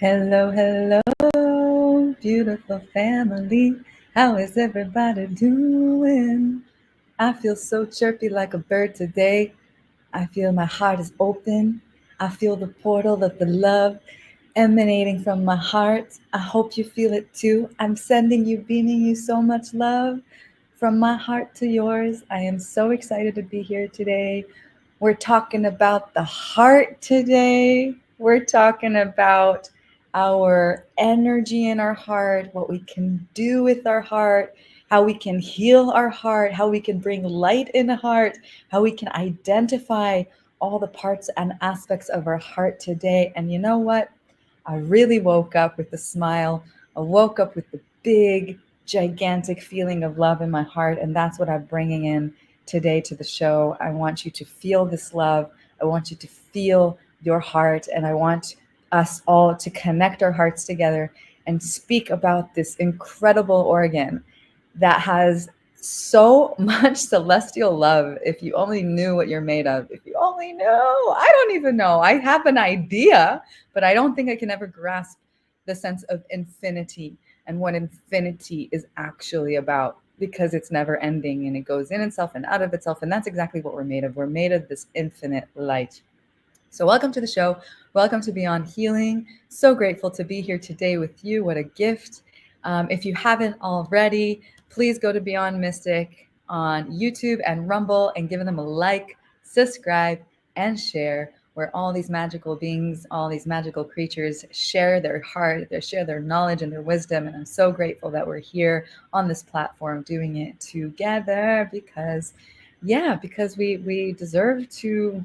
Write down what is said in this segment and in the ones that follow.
Hello, hello, beautiful family. How is everybody doing? I feel so chirpy like a bird today. I feel my heart is open. I feel the portal of the love emanating from my heart. I hope you feel it too. I'm sending you, beaming you so much love from my heart to yours. I am so excited to be here today. We're talking about the heart today. We're talking about our energy in our heart, what we can do with our heart, how we can heal our heart, how we can bring light in the heart, how we can identify all the parts and aspects of our heart today. And you know what? I really woke up with a smile. I woke up with the big, gigantic feeling of love in my heart. And that's what I'm bringing in today to the show. I want you to feel this love. I want you to feel your heart. And I want us all to connect our hearts together and speak about this incredible organ that has so much celestial love. If you only knew what you're made of, if you only knew, I don't even know. I have an idea, but I don't think I can ever grasp the sense of infinity and what infinity is actually about, because it's never ending and it goes in itself and out of itself. And that's exactly what we're made of. We're made of this infinite light. So, welcome to the show. Welcome to Beyond Healing. So grateful to be here today with you. What a gift. If you haven't already, please go to Beyond Mystic on YouTube and Rumble and give them a like, subscribe, and share, where all these magical beings, all these magical creatures share their heart, they share their knowledge and their wisdom. And I'm so grateful that we're here on this platform doing it together because we deserve to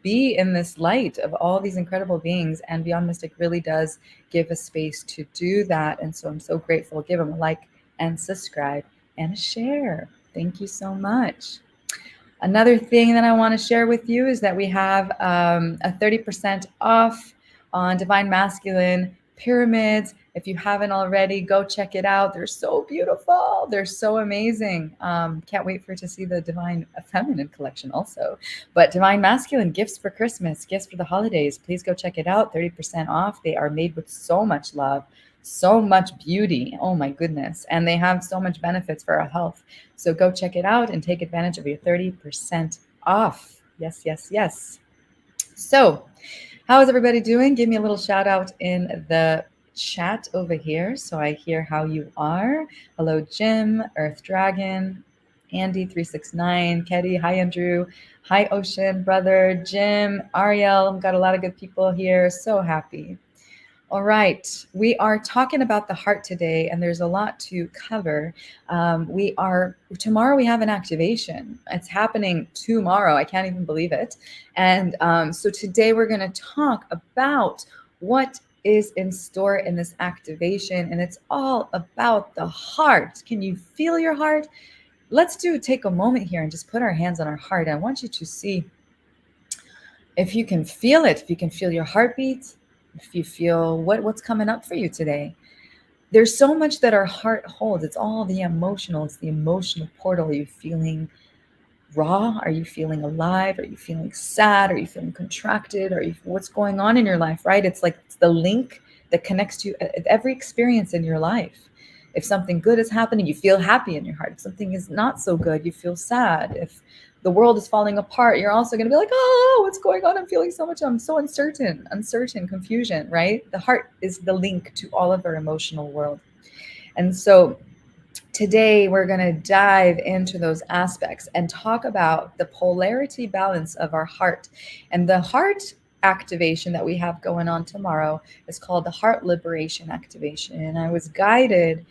be in this light of all these incredible beings, and Beyond Mystic really does give a space to do that. And so I'm so grateful. Give them a like and subscribe and a share. Thank you so much. Another thing that I want to share with you is that we have a 30% off on Divine Masculine pyramids. If you haven't already, go check it out. They're so beautiful. They're so amazing. Can't wait for to see the Divine Feminine collection also. But Divine Masculine, gifts for Christmas, gifts for the holidays. Please go check it out. 30% off. They are made with so much love, so much beauty. Oh my goodness. And they have so much benefits for our health. So go check it out and take advantage of your 30% off. Yes, yes, yes. So, how is everybody doing? Give me a little shout out in the chat over here so I hear how you are. Hello, Jim, Earth Dragon, Andy369, Ketty, hi, Andrew, hi, Ocean, brother, Jim, Ariel. Got a lot of good people here. So happy. All right, we are talking about the heart today, and there's a lot to cover. Tomorrow we have an activation. It's happening tomorrow. I can't even believe it. And so today we're going to talk about what is in store in this activation, and it's all about the heart. Can you feel your heart? Let's take a moment here and just put our hands on our heart. I want you to see if you can feel it, if you can feel your heartbeat, if you feel what's coming up for you today. There's so much that our heart holds. It's all the emotional. It's the emotional portal. Are you feeling raw? Are you feeling alive? Are you feeling sad? Are you feeling contracted? What's going on in your life, right? It's like it's the link that connects to every experience in your life. If something good is happening, you feel happy in your heart. If something is not so good, you feel sad. If the world is falling apart, you're also going to be like, oh, what's going on? I'm so uncertain, confusion, right? The heart is the link to all of our emotional world. And so today we're going to dive into those aspects and talk about the polarity balance of our heart. And the heart activation that we have going on tomorrow is called the heart liberation activation. And I was guided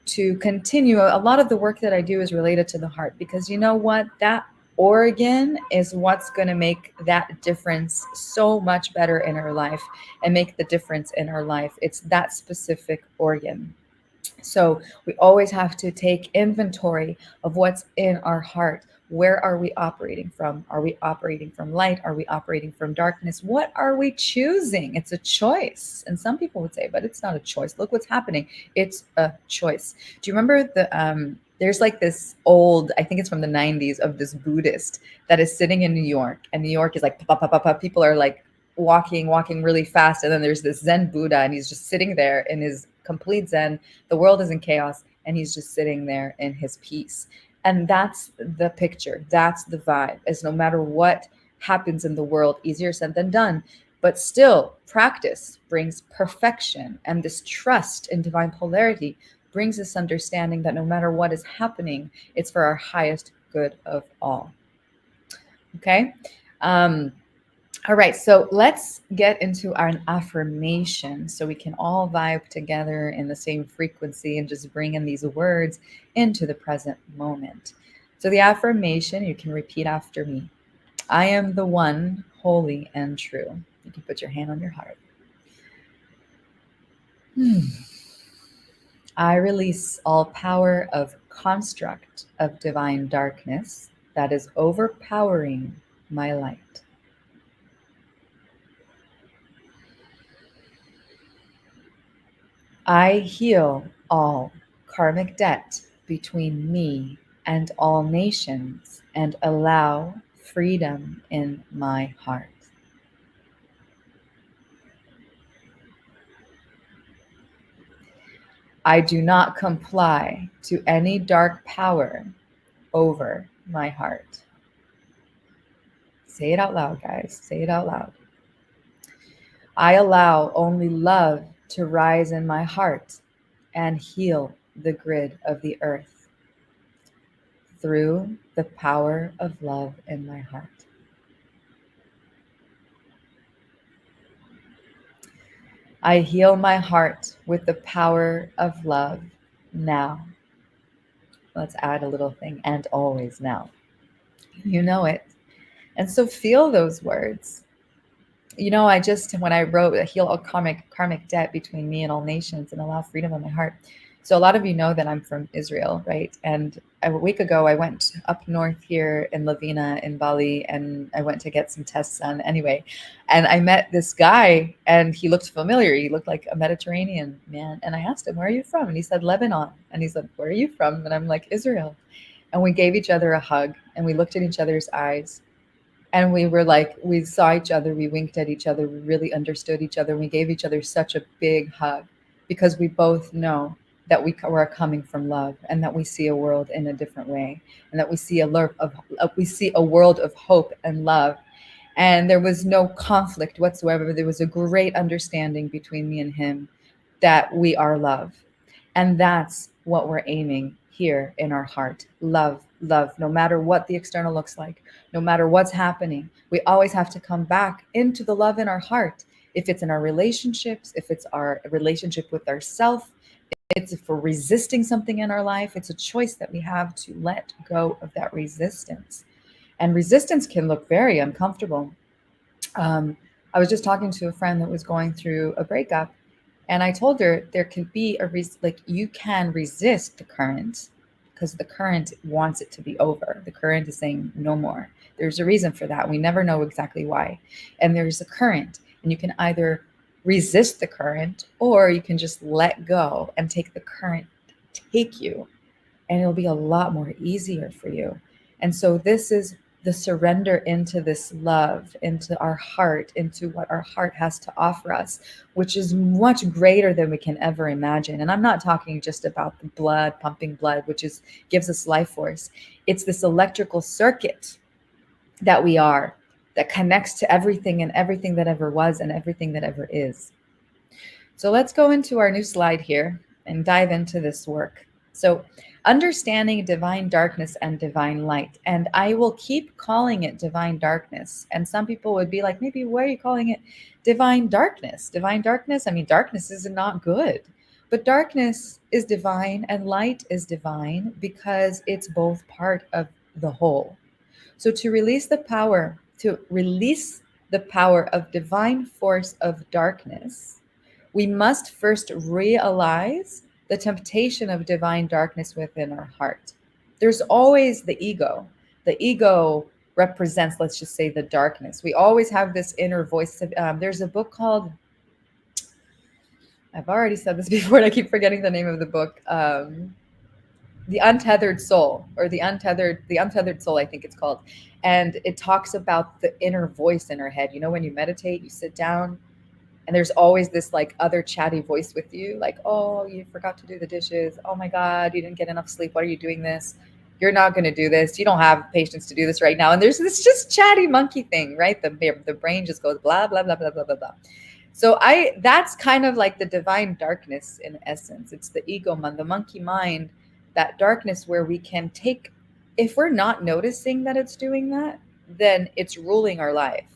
to continue. A lot of the work that I do is related to the heart, because you know what? That organ is what's going to make that difference so much better in our life and make the difference in our life. It's that specific organ. So we always have to take inventory of what's in our heart. Where are we operating from? Are we operating from light? Are we operating from darkness? What are we choosing? It's a choice. And some people would say, but it's not a choice. Look what's happening. It's a choice. Do you remember there's like this old, I think it's from the 90s, of this Buddhist that is sitting in New York, and New York is like, pop, pop, pop, pop. People are like walking really fast, and then there's this Zen Buddha, and he's just sitting there in his complete Zen. The world is in chaos, and he's just sitting there in his peace. And that's the picture. That's the vibe. Is no matter what happens in the world, easier said than done. But still, practice brings perfection, and this trust in divine polarity brings this understanding that no matter what is happening, it's for our highest good of all. Okay. All right, so let's get into our affirmation so we can all vibe together in the same frequency and just bring in these words into the present moment. So, the affirmation, you can repeat after me. I am the one, holy and true. You can put your hand on your heart. I release all power of construct of divine darkness that is overpowering my light. I heal all karmic debt between me and all nations and allow freedom in my heart. I do not comply to any dark power over my heart. Say it out loud, guys. Say it out loud. I allow only love to rise in my heart and heal the grid of the earth through the power of love in my heart. I heal my heart with the power of love now. Let's add a little thing, and always now. You know it. And so feel those words. You know, when I wrote heal all karmic debt between me and all nations and allow freedom in my heart. So a lot of you know that I'm from Israel, right? And a week ago, I went up north here in Lavina in Bali, and I went to get some tests done anyway. And I met this guy, and he looked familiar. He looked like a Mediterranean man. And I asked him, where are you from? And he said, Lebanon. And he said, where are you from? And I'm like, Israel. And we gave each other a hug, and we looked at each other's eyes. And we were like, we saw each other, we winked at each other, we really understood each other. We gave each other such a big hug because we both know that we are coming from love, and that we see a world in a different way, and that we see a world of hope and love. And there was no conflict whatsoever. There was a great understanding between me and him that we are love. And that's what we're aiming here in our heart. Love, love, no matter what the external looks like, no matter what's happening, we always have to come back into the love in our heart. If it's in our relationships, if it's our relationship with ourself, if we're resisting something in our life, it's a choice that we have to let go of that resistance. And resistance can look very uncomfortable. I was just talking to a friend that was going through a breakup, and I told her there can be you can resist the current because the current wants it to be over. The current is saying no more. There's a reason for that. We never know exactly why. And there's a current, and you can either resist the current, or you can just let go and take the current take you, and it'll be a lot more easier for you. And so this is the surrender into this love, into our heart, into what our heart has to offer us, which is much greater than we can ever imagine. And I'm not talking just about the blood, pumping blood, which gives us life force. It's this electrical circuit that we are, that connects to everything and everything that ever was and everything that ever is. So let's go into our new slide here and dive into this work. So understanding divine darkness and divine light. And I will keep calling it divine darkness. And some people would be like, maybe why are you calling it divine darkness? Divine darkness? I mean, darkness is not good. But darkness is divine and light is divine because it's both part of the whole. So to release the power of divine force of darkness, we must first realize the temptation of divine darkness within our heart. There's always the ego. The ego represents, let's just say, the darkness. We always have this inner voice. There's a book called, I've already said this before and I keep forgetting the name of the book. the untethered soul, or the untethered soul, I think it's called. And it talks about the inner voice in our head. You know, when you meditate, you sit down and there's always this like other chatty voice with you, like, oh, you forgot to do the dishes, oh my god, you didn't get enough sleep, why are you doing this, you're not going to do this, you don't have patience to do this right now. And there's this just chatty monkey thing, right? The brain just goes blah blah blah blah blah blah blah. So that's kind of like the divine darkness in essence. It's the ego mind, the monkey mind, that darkness where we can take, if we're not noticing that it's doing that, then it's ruling our life.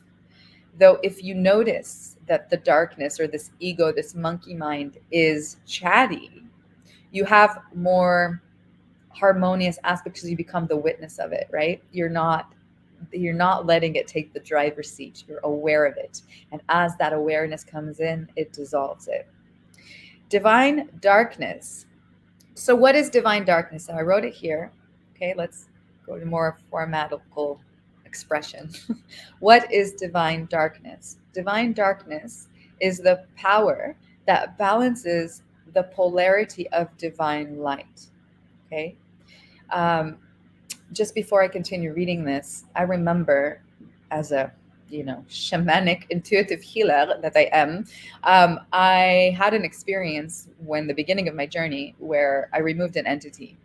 Though if you notice that the darkness or this ego, this monkey mind is chatty, you have more harmonious aspects because you become the witness of it, right? You're not letting it take the driver's seat. You're aware of it. And as that awareness comes in, it dissolves it. Divine darkness. So what is divine darkness? So I wrote it here. Okay, let's go to more formatical expression. What is divine darkness? Divine darkness is the power that balances the polarity of divine light. Okay. Just before I continue reading this, I remember, as a shamanic intuitive healer that I am, I had an experience when the beginning of my journey where I removed an entity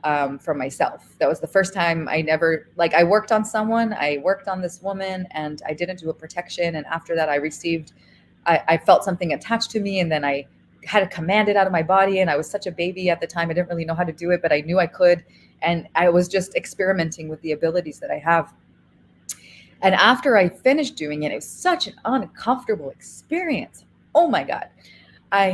from myself. That was the first time I worked on someone. I worked on this woman and I didn't do a protection. And after that, I felt something attached to me, and then I had to command it out of my body. And I was such a baby at the time. I didn't really know how to do it, but I knew I could. And I was just experimenting with the abilities that I have. And after I finished doing it, it was such an uncomfortable experience. Oh my God. I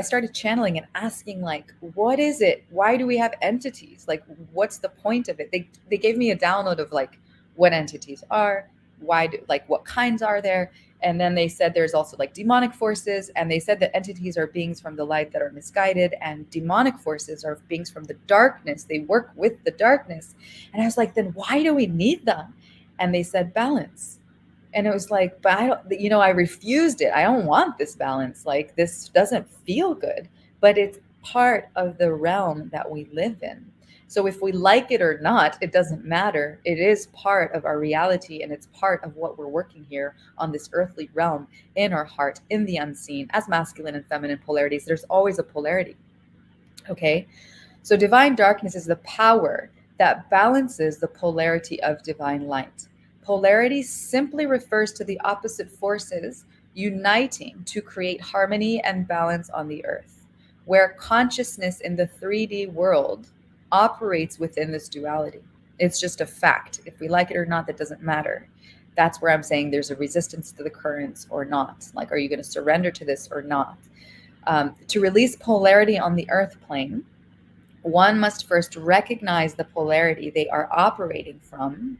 started channeling and asking, like, what is it? Why do we have entities? Like, what's the point of it? They gave me a download of like what entities are, what kinds are there. And then they said there's also like demonic forces. And they said that entities are beings from the light that are misguided, and demonic forces are beings from the darkness. They work with the darkness. And I was like, then why do we need them? And they said balance. And it was like, but I refused it. I don't want this balance. Like, this doesn't feel good, but it's part of the realm that we live in. So if we like it or not, it doesn't matter. It is part of our reality, and it's part of what we're working here on this earthly realm, in our heart, in the unseen, as masculine and feminine polarities. There's always a polarity. Okay. So divine darkness is the power that balances the polarity of divine light. Polarity simply refers to the opposite forces uniting to create harmony and balance on the earth, where consciousness in the 3D world operates within this duality. It's just a fact. If we like it or not, that doesn't matter. That's where I'm saying there's a resistance to the currents or not. Like, are you going to surrender to this or not? To release polarity on the earth plane, one must first recognize the polarity they are operating from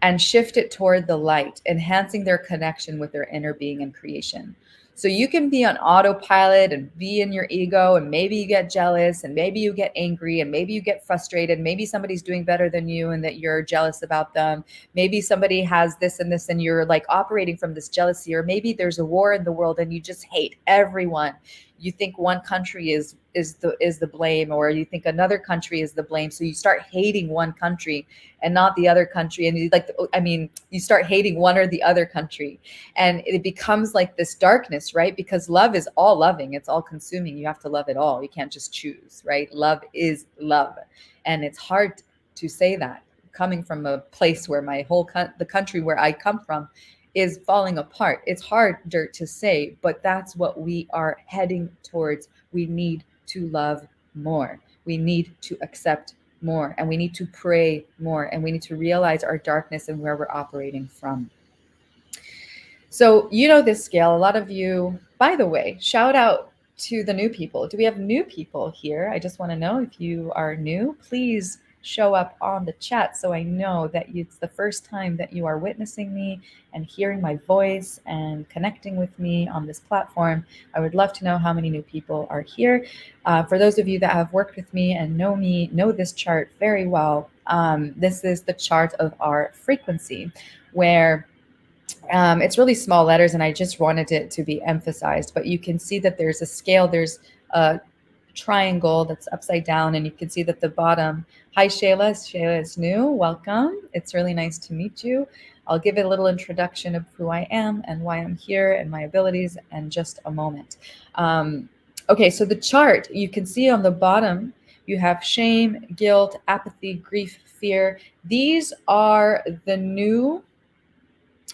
and shift it toward the light, enhancing their connection with their inner being and creation. So you can be on autopilot and be in your ego, and maybe you get jealous, and maybe you get angry, and maybe you get frustrated. Maybe somebody's doing better than you and that you're jealous about them. Maybe somebody has this and this and you're like operating from this jealousy, or maybe there's a war in the world and you just hate everyone. You think one country is the blame, or you think another country is the blame. So you start hating one country and not the other country. And you start hating one or the other country. And it becomes like this darkness, right? Because love is all loving. It's all consuming. You have to love it all. You can't just choose, right? Love is love. And it's hard to say that coming from a place where the country where I come from is falling apart. It's harder to say, but that's what we are heading towards. We need to love more. We need to accept more, and we need to pray more, and we need to realize our darkness and where we're operating from. So, this scale, a lot of you, by the way, shout out to the new people. Do we have new people here? I just want to know, if you are new, please show up on the chat so I know that it's the first time that you are witnessing me and hearing my voice and connecting with me on this platform. I would love to know how many new people are here. For those of you that have worked with me and know this chart very well, this is the chart of our frequency, where it's really small letters, and I just wanted it to be emphasized, but you can see that there's a scale. There's a triangle that's upside down, and you can see that the bottom. Hi, Shayla. Shayla is new. Welcome. It's really nice to meet you. I'll give it a little introduction of who I am and why I'm here and my abilities in just a moment. Okay, so the chart, you can see on the bottom, you have shame, guilt, apathy, grief, fear. These are the new.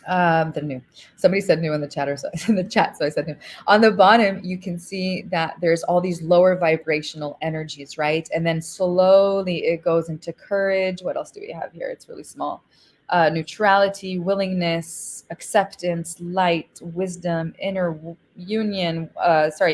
Somebody said new in the chat, or so in the chat, so I said new. On the bottom, you can see that there's all these lower vibrational energies, right? And then slowly it goes into courage. What else do we have here? It's really small. Neutrality, willingness, acceptance, light, wisdom, inner union,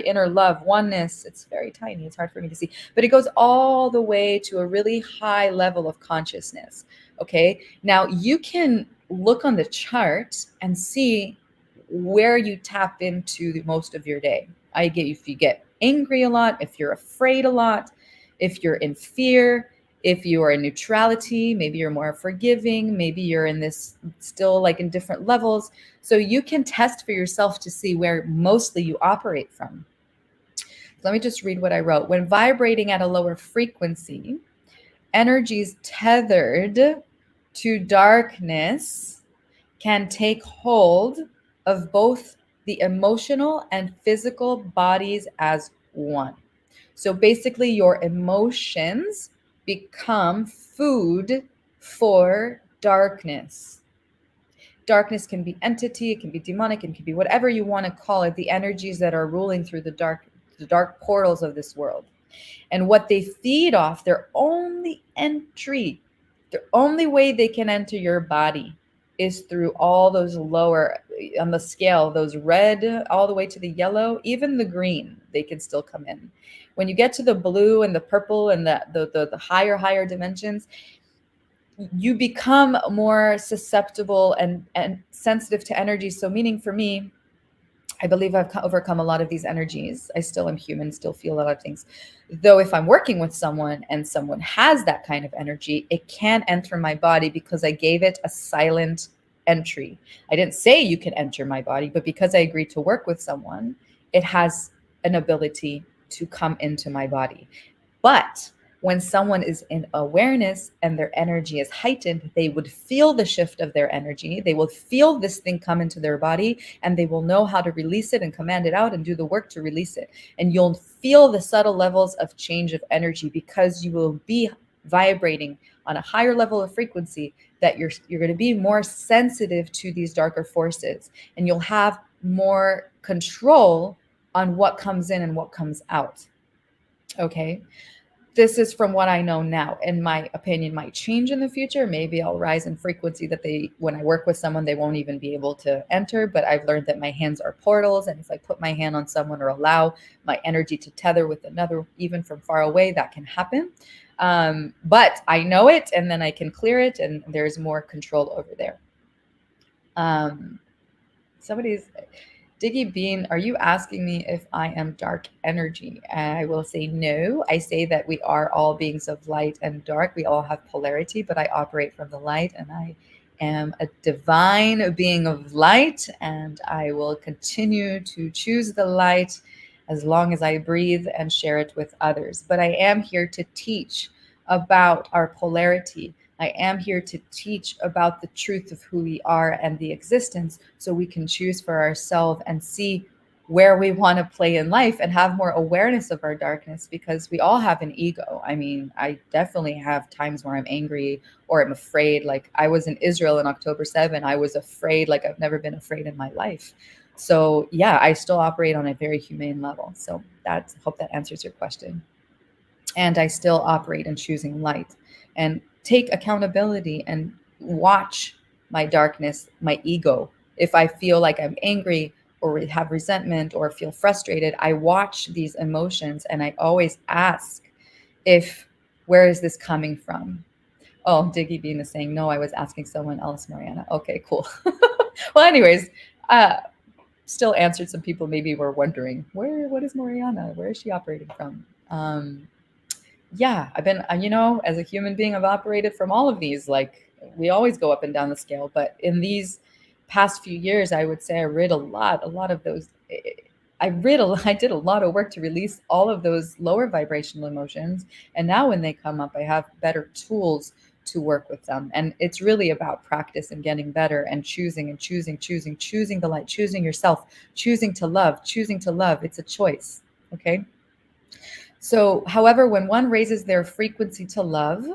inner love, oneness. It's very tiny. It's hard for me to see, but it goes all the way to a really high level of consciousness. Okay. Now you can look on the chart and see where you tap into the most of your day. If you get angry a lot, if you're afraid a lot, if you're in fear, if you are in neutrality, maybe you're more forgiving, maybe you're in this still like in different levels. So you can test for yourself to see where mostly you operate from. Let me just read what I wrote. When vibrating at a lower frequency, energies tethered to darkness can take hold of both the emotional and physical bodies as one. So basically, your emotions become food for darkness. Darkness can be entity, it can be demonic, it can be whatever you want to call it, the energies that are ruling through the dark portals of this world. And what they feed off, their only way they can enter your body is through all those lower on the scale, those red all the way to the yellow, even the green, they can still come in. When you get to the blue and the purple and the higher dimensions, you become more susceptible and sensitive to energy. So meaning for me, I believe I've overcome a lot of these energies. I still am human, still feel a lot of things. Though if I'm working with someone and someone has that kind of energy, it can enter my body because I gave it a silent entry. I didn't say you can enter my body, but because I agreed to work with someone, it has an ability to come into my body. But when someone is in awareness and their energy is heightened, they would feel the shift of their energy. They will feel this thing come into their body, and they will know how to release it and command it out and do the work to release it. And you'll feel the subtle levels of change of energy because you will be vibrating on a higher level of frequency, that you're going to be more sensitive to these darker forces, and you'll have more control on what comes in and what comes out. Okay. This is from what I know now. In my opinion, might change in the future. Maybe I'll rise in frequency that when I work with someone, they won't even be able to enter. But I've learned that my hands are portals. And if I put my hand on someone or allow my energy to tether with another, even from far away, that can happen. But I know it, and then I can clear it, and there's more control over there. Somebody's... Diggy Bean, are you asking me if I am dark energy? I will say no. I say that we are all beings of light and dark. We all have polarity, but I operate from the light, and I am a divine being of light, and I will continue to choose the light as long as I breathe and share it with others. But I am here to teach about our polarity. I am here to teach about the truth of who we are and the existence, so we can choose for ourselves and see where we want to play in life and have more awareness of our darkness, because we all have an ego. I mean, I definitely have times where I'm angry or I'm afraid. Like I was in Israel on October 7. I was afraid like I've never been afraid in my life. So yeah, I still operate on a very humane level. So hope that answers your question. And I still operate in choosing light and take accountability and watch my darkness, my ego. If I feel like I'm angry or have resentment or feel frustrated, I watch these emotions and I always ask where is this coming from? Oh, Diggy Bean is saying, no, I was asking someone else, Mariana. Okay, cool. Well, anyways, still answered some people maybe were wondering, what is Mariana? Where is she operating from? Yeah, I've been, as a human being, I've operated from all of these. Like we always go up and down the scale, but in these past few years, I would say I read a lot of those. I did a lot of work to release all of those lower vibrational emotions. And now when they come up, I have better tools to work with them. And it's really about practice and getting better and choosing and choosing the light, choosing yourself, choosing to love, choosing to love. It's a choice. Okay. So, however, when one raises their frequency to love,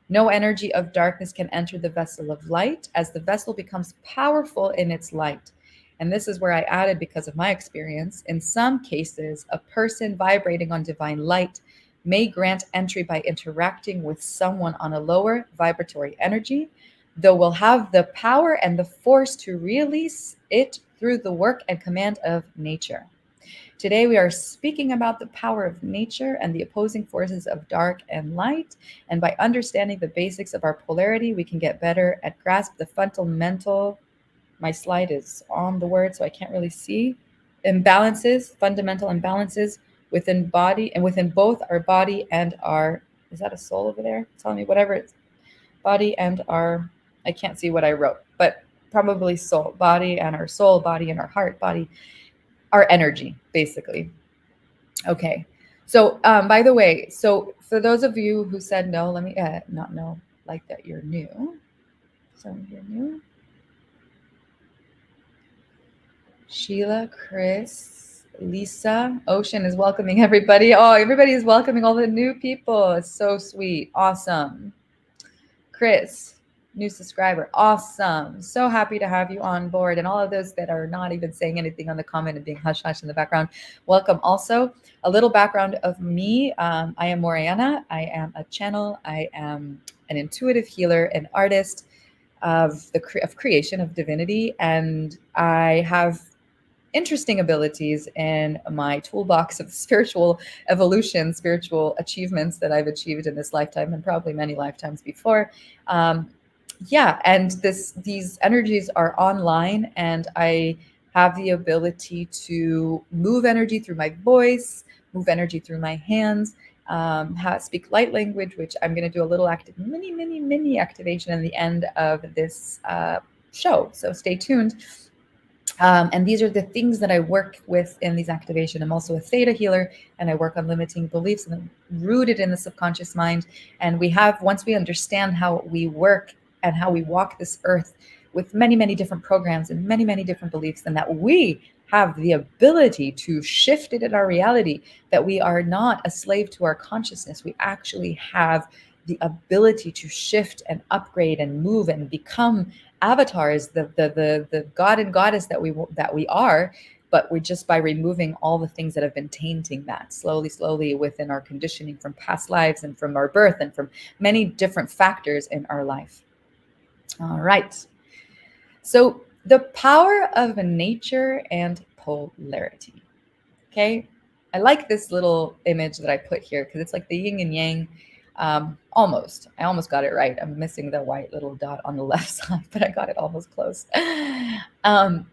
no energy of darkness can enter the vessel of light as the vessel becomes powerful in its light. And this is where I added, because of my experience, in some cases, a person vibrating on divine light may grant entry by interacting with someone on a lower vibratory energy, though will have the power and the force to release it through the work and command of nature. Today, we are speaking about the power of nature and the opposing forces of dark and light. And by understanding the basics of our polarity, we can get better at grasp the fundamental. My slide is on the word, so I can't really see. Imbalances, fundamental imbalances within body and within both our body and our. Is that a soul over there? Tell me whatever it's. Body and our. I can't see what I wrote, but probably soul, body and our soul, body and our heart, body, our energy, basically. Okay. So, by the way, so for those of you who said no, let me not know, like that you're new. So you're new. Sheila, Chris, Lisa, Ocean is welcoming everybody. Oh, everybody is welcoming all the new people. It's so sweet. Awesome. Chris, new subscriber. Awesome. So happy to have you on board. And all of those that are not even saying anything on the comment and being hush hush in the background, welcome. Also, a little background of me. I am Moriana. I am a channel. I am an intuitive healer, an artist of creation, of divinity. And I have interesting abilities in my toolbox of spiritual evolution, spiritual achievements that I've achieved in this lifetime and probably many lifetimes before. And these energies are online, and I have the ability to move energy through my voice, move energy through my hands, speak light language, which I'm going to do a little mini activation in the end of this show. So stay tuned. And these are the things that I work with in these activations. I'm also a theta healer, and I work on limiting beliefs and rooted in the subconscious mind. And once we understand how we work and how we walk this earth with many, many different programs and many, many different beliefs, and that we have the ability to shift it in our reality, that we are not a slave to our consciousness. We actually have the ability to shift and upgrade and move and become avatars, the god and goddess that we are, but we're just by removing all the things that have been tainting that slowly within our conditioning from past lives and from our birth and from many different factors in our life. All right. So the power of nature and polarity. Okay. I like this little image that I put here because it's like the yin and yang. I almost got it right. I'm missing the white little dot on the left side, but I got it almost close. And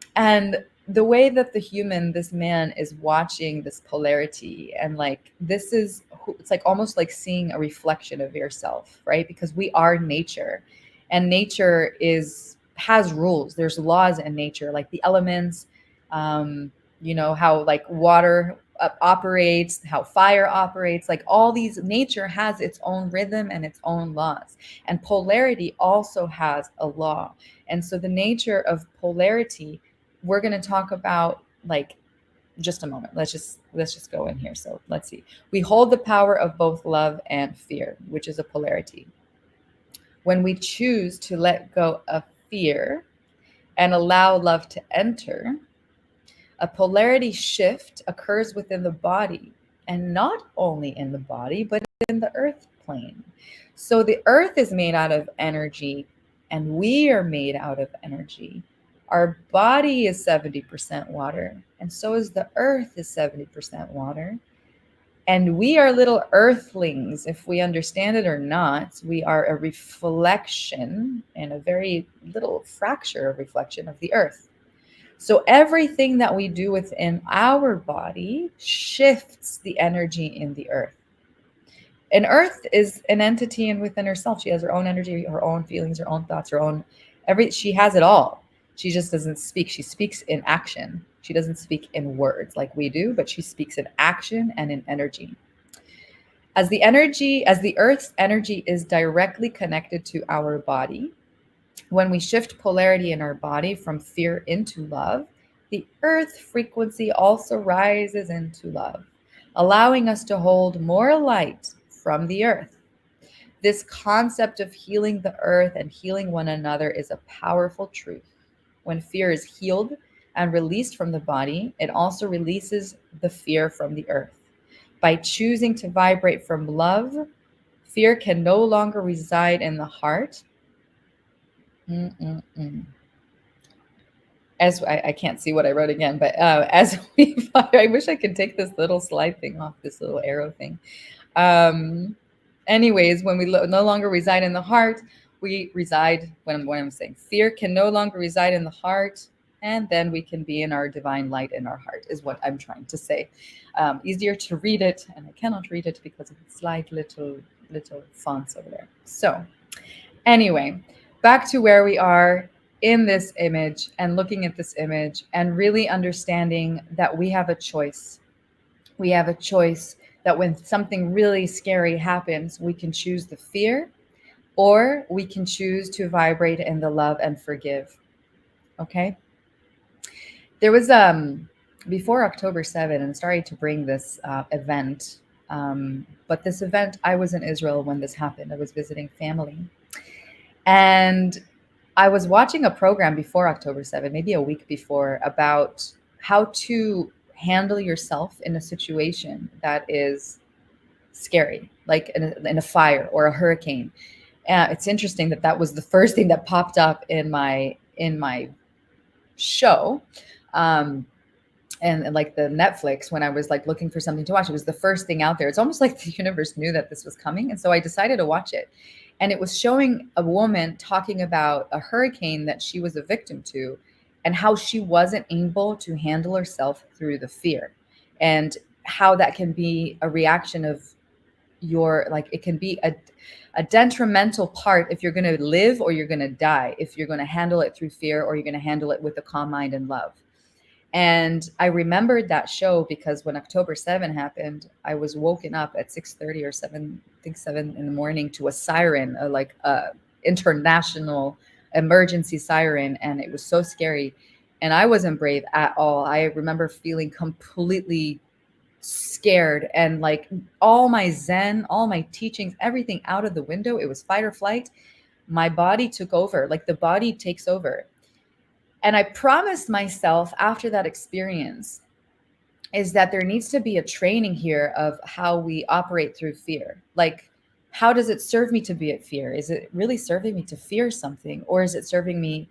the way that this man is watching this polarity, and like, it's like almost like seeing a reflection of yourself, right? Because we are nature, and nature has rules. There's laws in nature, like the elements, how like water operates, how fire operates, like all these, nature has its own rhythm and its own laws. And polarity also has a law. And so the nature of polarity, we're going to talk about, like, just a moment. Let's just go in here. So let's see. We hold the power of both love and fear, which is a polarity. When we choose to let go of fear and allow love to enter, a polarity shift occurs within the body, and not only in the body, but in the earth plane. So the earth is made out of energy, and we are made out of energy. Our body is 70% water, and so is the earth is 70% water. And we are little earthlings, if we understand it or not. We are a reflection, and a very little fracture of reflection of the earth. So everything that we do within our body shifts the energy in the earth. And earth is an entity, and within herself, she has her own energy, her own feelings, her own thoughts, she has it all. She just doesn't speak. She speaks in action. She doesn't speak in words like we do, but she speaks in action and in energy. As the Earth's energy is directly connected to our body, when we shift polarity in our body from fear into love, the Earth frequency also rises into love, allowing us to hold more light from the Earth. This concept of healing the Earth and healing one another is a powerful truth. When fear is healed and released from the body, it also releases the fear from the Earth. By choosing to vibrate from love, fear can no longer reside in the heart. As I can't see what I wrote again, but as we, I wish I could take this little slide thing off, this little arrow thing. Anyways, when we no longer reside in the heart, we reside, what I'm saying, fear can no longer reside in the heart, and then we can be in our divine light in our heart, is what I'm trying to say. Easier to read it, and I cannot read it because of the slight little fonts over there. So anyway, back to where we are in this image and looking at this image and really understanding that we have a choice. We have a choice that when something really scary happens, we can choose the fear or we can choose to vibrate in the love and forgive. Okay? There was before October 7, and sorry to bring this event, but this event, I was in Israel when this happened. I was visiting family. And I was watching a program before October 7, maybe a week before, about how to handle yourself in a situation that is scary, like in a fire or a hurricane. It's interesting that that was the first thing that popped up in my show. And like the Netflix, when I was like looking for something to watch, it was the first thing out there. It's almost like the universe knew that this was coming. And so I decided to watch it. And it was showing a woman talking about a hurricane that she was a victim to and how she wasn't able to handle herself through the fear, and how that can be a reaction of your, like, it can be a detrimental part if you're going to live or you're going to die, if you're going to handle it through fear or you're going to handle it with a calm mind and love. And I remembered that show because when October 7 happened, I was woken up at 6:30 or 7, I think 7 in the morning, to a siren, like a international emergency siren. And it was so scary. And I wasn't brave at all. I remember feeling completely scared and like all my Zen, all my teachings, everything out of the window. It was fight or flight. My body took over, like the body takes over. And I promised myself after that experience is that there needs to be a training here of how we operate through fear. Like, how does it serve me to be at fear? Is it really serving me to fear something? Or is it serving me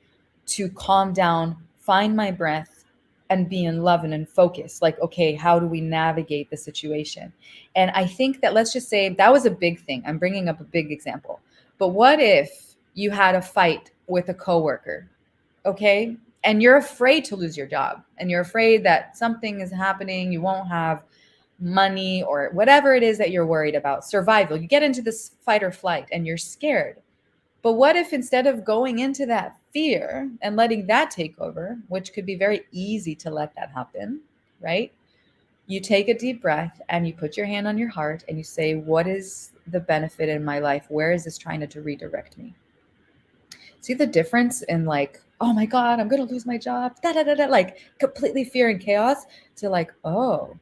to calm down, find my breath, and be in love and in focus? Like, okay, how do we navigate the situation? And I think that, let's just say that was a big thing. I'm bringing up a big example. But what if you had a fight with a coworker? Okay. And you're afraid to lose your job, and you're afraid that something is happening. You won't have money or whatever it is that you're worried about, survival. You get into this fight or flight and you're scared. But what if instead of going into that fear and letting that take over, which could be very easy to let that happen, right? You take a deep breath and you put your hand on your heart and you say, what is the benefit in my life? Where is this trying to redirect me? See the difference in, like, oh my God, I'm going to lose my job, like completely fear and chaos, to like, oh,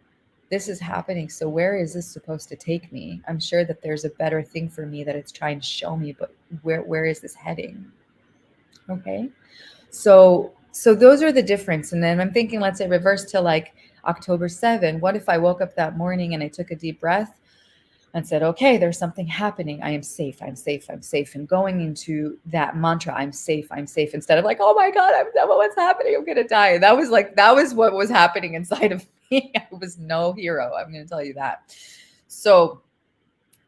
this is happening. So where is this supposed to take me? I'm sure that there's a better thing for me that it's trying to show me, but where is this heading? Okay. So those are the difference. And then I'm thinking, let's say reverse to like October 7. What if I woke up that morning and I took a deep breath and said, okay, there's something happening. I am safe. I'm safe. I'm safe. And going into that mantra, I'm safe. I'm safe. Instead of like, oh my God, what's happening? I'm going to die. That was what was happening inside of me. I was no hero. I'm going to tell you that. So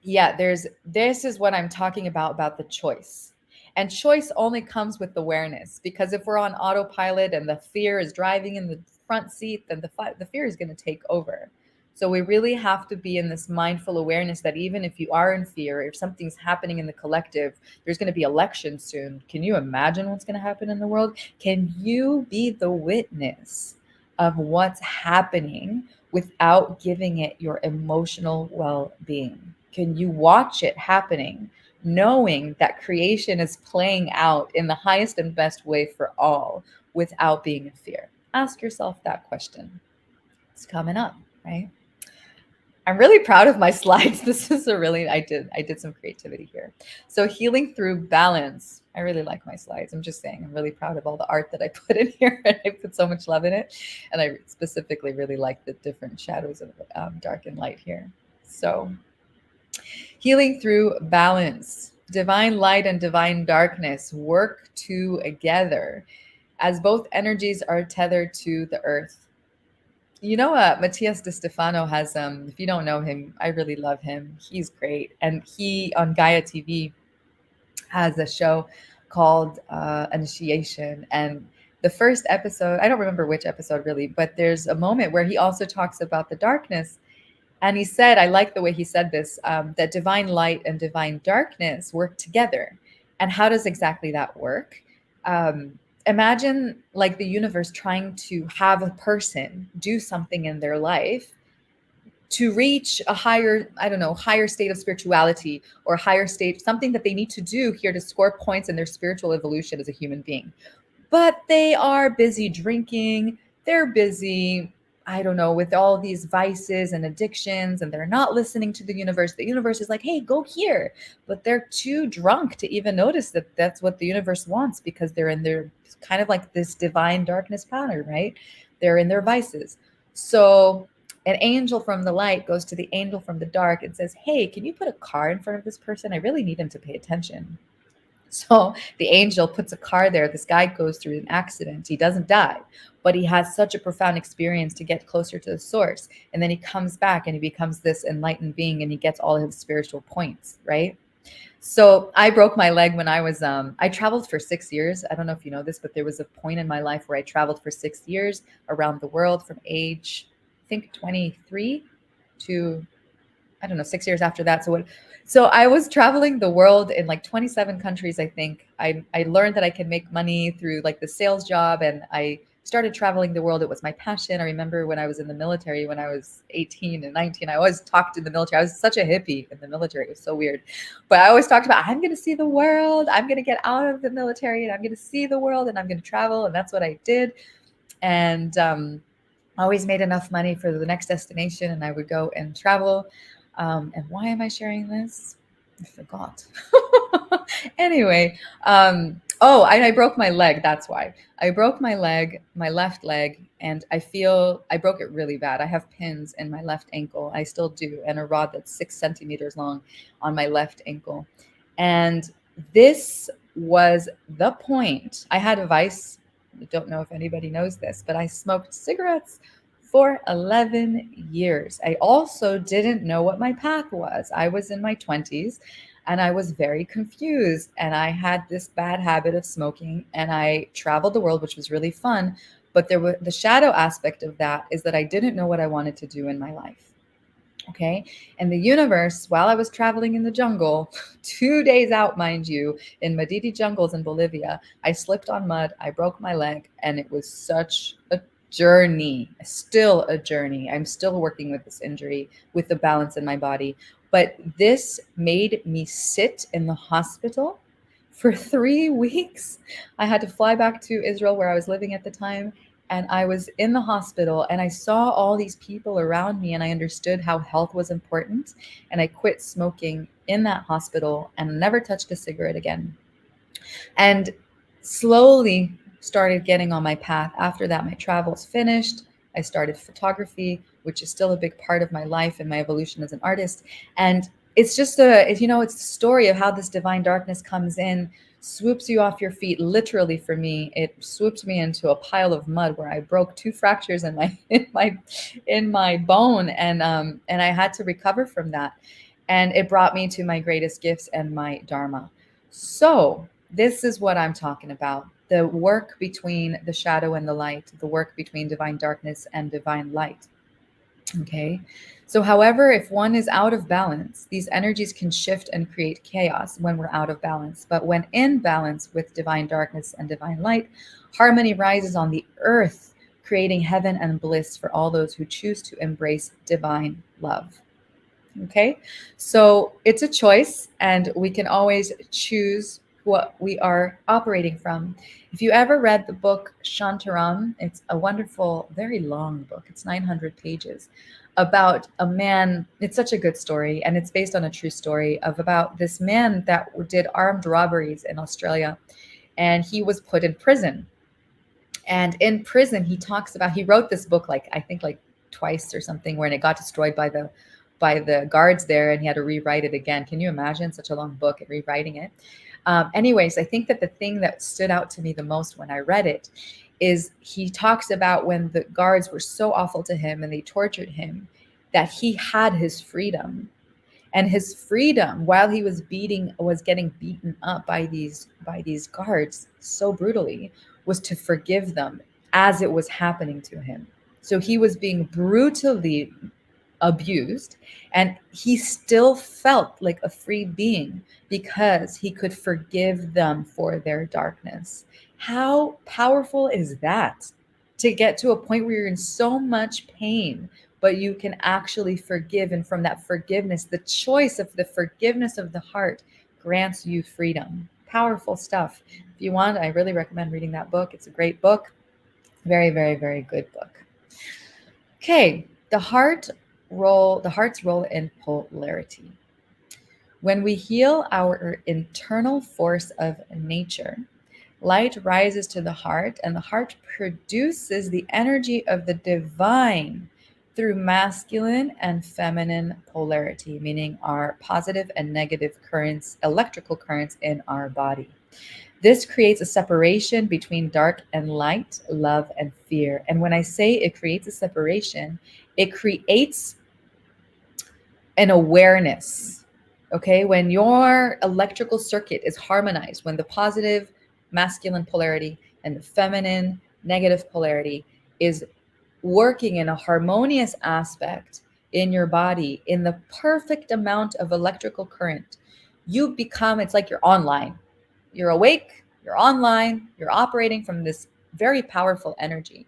yeah, this is what I'm talking about the choice. And choice only comes with awareness, because if we're on autopilot and the fear is driving in the front seat, then the fear is going to take over. So we really have to be in this mindful awareness that even if you are in fear, if something's happening in the collective, there's going to be elections soon. Can you imagine what's going to happen in the world? Can you be the witness of what's happening without giving it your emotional well-being? Can you watch it happening, knowing that creation is playing out in the highest and best way for all without being in fear? Ask yourself that question. It's coming up, right? I'm really proud of my slides. This is a really, I did some creativity here. So healing through balance. I really like my slides. I'm just saying, I'm really proud of all the art that I put in here, and I put so much love in it. And I specifically really like the different shadows of dark and light here. So healing through balance. Divine light and divine darkness work together as both energies are tethered to the earth. You know, Matthias De Stefano has, if you don't know him, I really love him. He's great. And he, on Gaia TV, has a show called Initiation. And the first episode, I don't remember which episode really, but there's a moment where he also talks about the darkness. And he said, I like the way he said this, that divine light and divine darkness work together. And how does exactly that work? Imagine like the universe trying to have a person do something in their life to reach a higher, I don't know, higher state of spirituality or higher state, something that they need to do here to score points in their spiritual evolution as a human being. But they are busy drinking, they're busy, I don't know, with all these vices and addictions, and they're not listening to the universe. The universe is like, hey, go here. But they're too drunk to even notice that that's what the universe wants, because they're in their kind of like this divine darkness pattern, right? They're in their vices. So an angel from the light goes to the angel from the dark and says, hey, can you put a car in front of this person? I really need him to pay attention. So the angel puts a car there. This guy goes through an accident. He doesn't die, but he has such a profound experience to get closer to the source. And then he comes back and he becomes this enlightened being, and he gets all his spiritual points, right? So I broke my leg when I was, I traveled for 6 years. I don't know if you know this, but there was a point in my life where I traveled for 6 years around the world from age, I think 23 to, I don't know, 6 years after that. So I was traveling the world in like 27 countries, I think. I learned that I can make money through like the sales job, and I started traveling the world. It was my passion. I remember when I was in the military, when I was 18 and 19, I always talked in the military. I was such a hippie in the military. It was so weird. But I always talked about, I'm going to see the world. I'm going to get out of the military and I'm going to see the world and I'm going to travel. And that's what I did. And always made enough money for the next destination, and I would go and travel. And why am I sharing this? I forgot. Anyway, I broke my leg. That's why. I broke my leg, my left leg, and I feel I broke it really bad. I have pins in my left ankle. I still do, and a rod that's 6 centimeters long on my left ankle. And this was the point. I had a vice. I don't know if anybody knows this, but I smoked cigarettes for 11 years. I also didn't know what my path was. I was in my 20s and I was very confused, and I had this bad habit of smoking, and I traveled the world, which was really fun. But there was the shadow aspect of that is that I didn't know what I wanted to do in my life. Okay. And the universe, while I was traveling in the jungle, 2 days out, mind you, in Madidi jungles in Bolivia, I slipped on mud, I broke my leg, and it was such a journey, still a journey. I'm still working with this injury, with the balance in my body. But this made me sit in the hospital for 3 weeks. I had to fly back to Israel, where I was living at the time. And I was in the hospital and I saw all these people around me, and I understood how health was important. And I quit smoking in that hospital and never touched a cigarette again. And slowly started getting on my path. After that, my travels finished. I started photography, which is still a big part of my life and my evolution as an artist. And it's just it's the story of how this divine darkness comes in, swoops you off your feet. Literally, for me, it swooped me into a pile of mud where I broke 2 fractures in my in my bone, and I had to recover from that. And it brought me to my greatest gifts and my dharma. So this is what I'm talking about. The work between the shadow and the light, the work between divine darkness and divine light. Okay. So, however, if one is out of balance, these energies can shift and create chaos when we're out of balance. But when in balance with divine darkness and divine light, harmony rises on the earth, creating heaven and bliss for all those who choose to embrace divine love. Okay, so it's a choice, and we can always choose what we are operating from. If you ever read the book Shantaram, it's a wonderful, very long book. It's 900 pages about a man. It's such a good story, and it's based on a true story of about this man that did armed robberies in Australia, and he was put in prison. And in prison, he talks about, he wrote this book, like I think like twice or something, when it got destroyed by the guards there, and he had to rewrite it again. Can you imagine such a long book and rewriting it? Anyways, I think that the thing that stood out to me the most when I read it is he talks about when the guards were so awful to him and they tortured him, that he had his freedom. And his freedom, while he was getting beaten up by these guards so brutally, was to forgive them as it was happening to him. So he was being brutally abused, and he still felt like a free being because he could forgive them for their darkness. How powerful is that? To get to a point where you're in so much pain, but you can actually forgive. And from that forgiveness, the choice of the forgiveness of the heart grants you freedom. Powerful stuff. If you want, I really recommend reading that book. It's a great book. Very, very, very good book. Okay, the heart's role in polarity. When we heal our internal force of nature, light rises to the heart, and the heart produces the energy of the divine through masculine and feminine polarity, meaning our positive and negative currents, electrical currents in our body. This creates a separation between dark and light, love and fear. And when I say it creates a separation, it creates an awareness. Okay, when your electrical circuit is harmonized, when the positive masculine polarity and the feminine negative polarity is working in a harmonious aspect in your body, in the perfect amount of electrical current, you become, it's like you're online. You're awake, you're online, you're operating from this very powerful energy.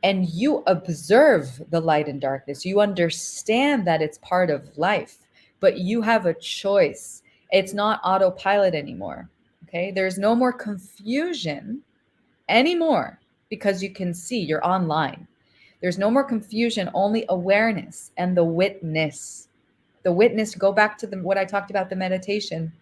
And you observe the light and darkness. You understand that it's part of life, but you have a choice. It's not autopilot anymore. Okay. There's no more confusion anymore because you can see you're online. There's no more confusion, only awareness and the witness. The witness, go back to what I talked about, the meditation.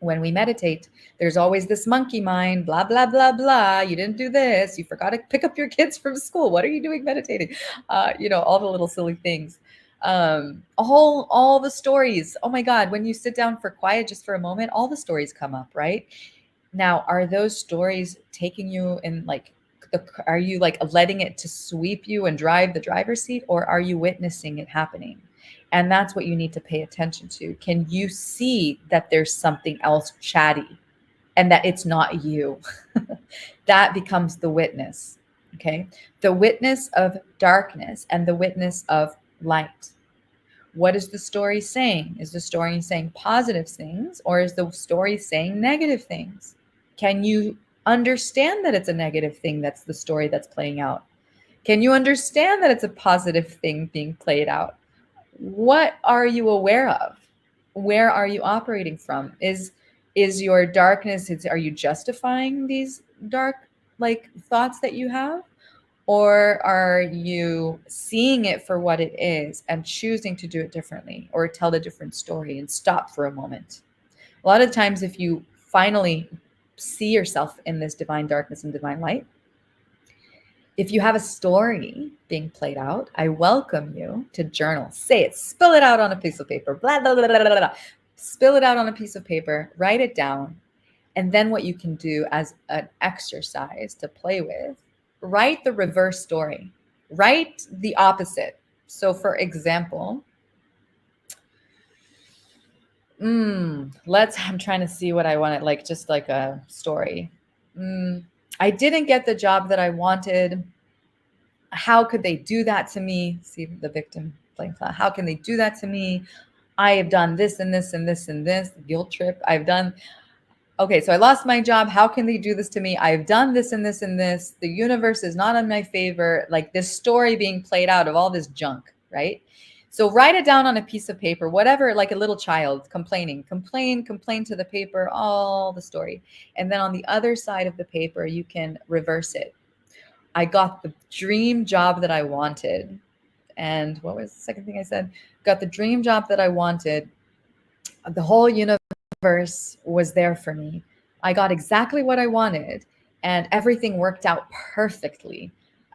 When we meditate, there's always this monkey mind, blah, blah, blah, blah. You didn't do this. You forgot to pick up your kids from school. What are you doing meditating? All the little silly things. All the stories. Oh my God, when you sit down for quiet just for a moment, all the stories come up, right? Now, are those stories taking you in are you like letting it to sweep you and drive the driver's seat, or are you witnessing it happening? And that's what you need to pay attention to. Can you see that there's something else chatty and that it's not you? That becomes the witness. Okay. The witness of darkness and the witness of light. What is the story saying? Is the story saying positive things, or is the story saying negative things? Can you understand that it's a negative thing that's the story that's playing out? Can you understand that it's a positive thing being played out? What are you aware of? Where are you operating from? Is your darkness, are you justifying these dark thoughts that you have? Or are you seeing it for what it is and choosing to do it differently, or tell a different story and stop for a moment? A lot of times, if you finally see yourself in this divine darkness and divine light, if you have a story being played out, I welcome you to journal. Say it, spill it out on a piece of paper, blah, blah, blah, blah, blah, blah. Spill it out on a piece of paper, write it down. And then what you can do as an exercise to play with, write the reverse story, write the opposite. So for example, I'm trying to see what I wanted, just like a story. I didn't get the job that I wanted. How could they do that to me? See the victim playing. How can they do that to me? I have done this and this and this and this, guilt trip. okay, so I lost my job. How can they do this to me? I've done this and this and this. The universe is not in my favor. Like this story being played out of all this junk, right? So write it down on a piece of paper, whatever, like a little child complaining, complain to the paper, all the story. And then on the other side of the paper, you can reverse it. I got the dream job that I wanted. And what was the second thing I said? Got the dream job that I wanted. The whole universe was there for me. I got exactly what I wanted, and everything worked out perfectly.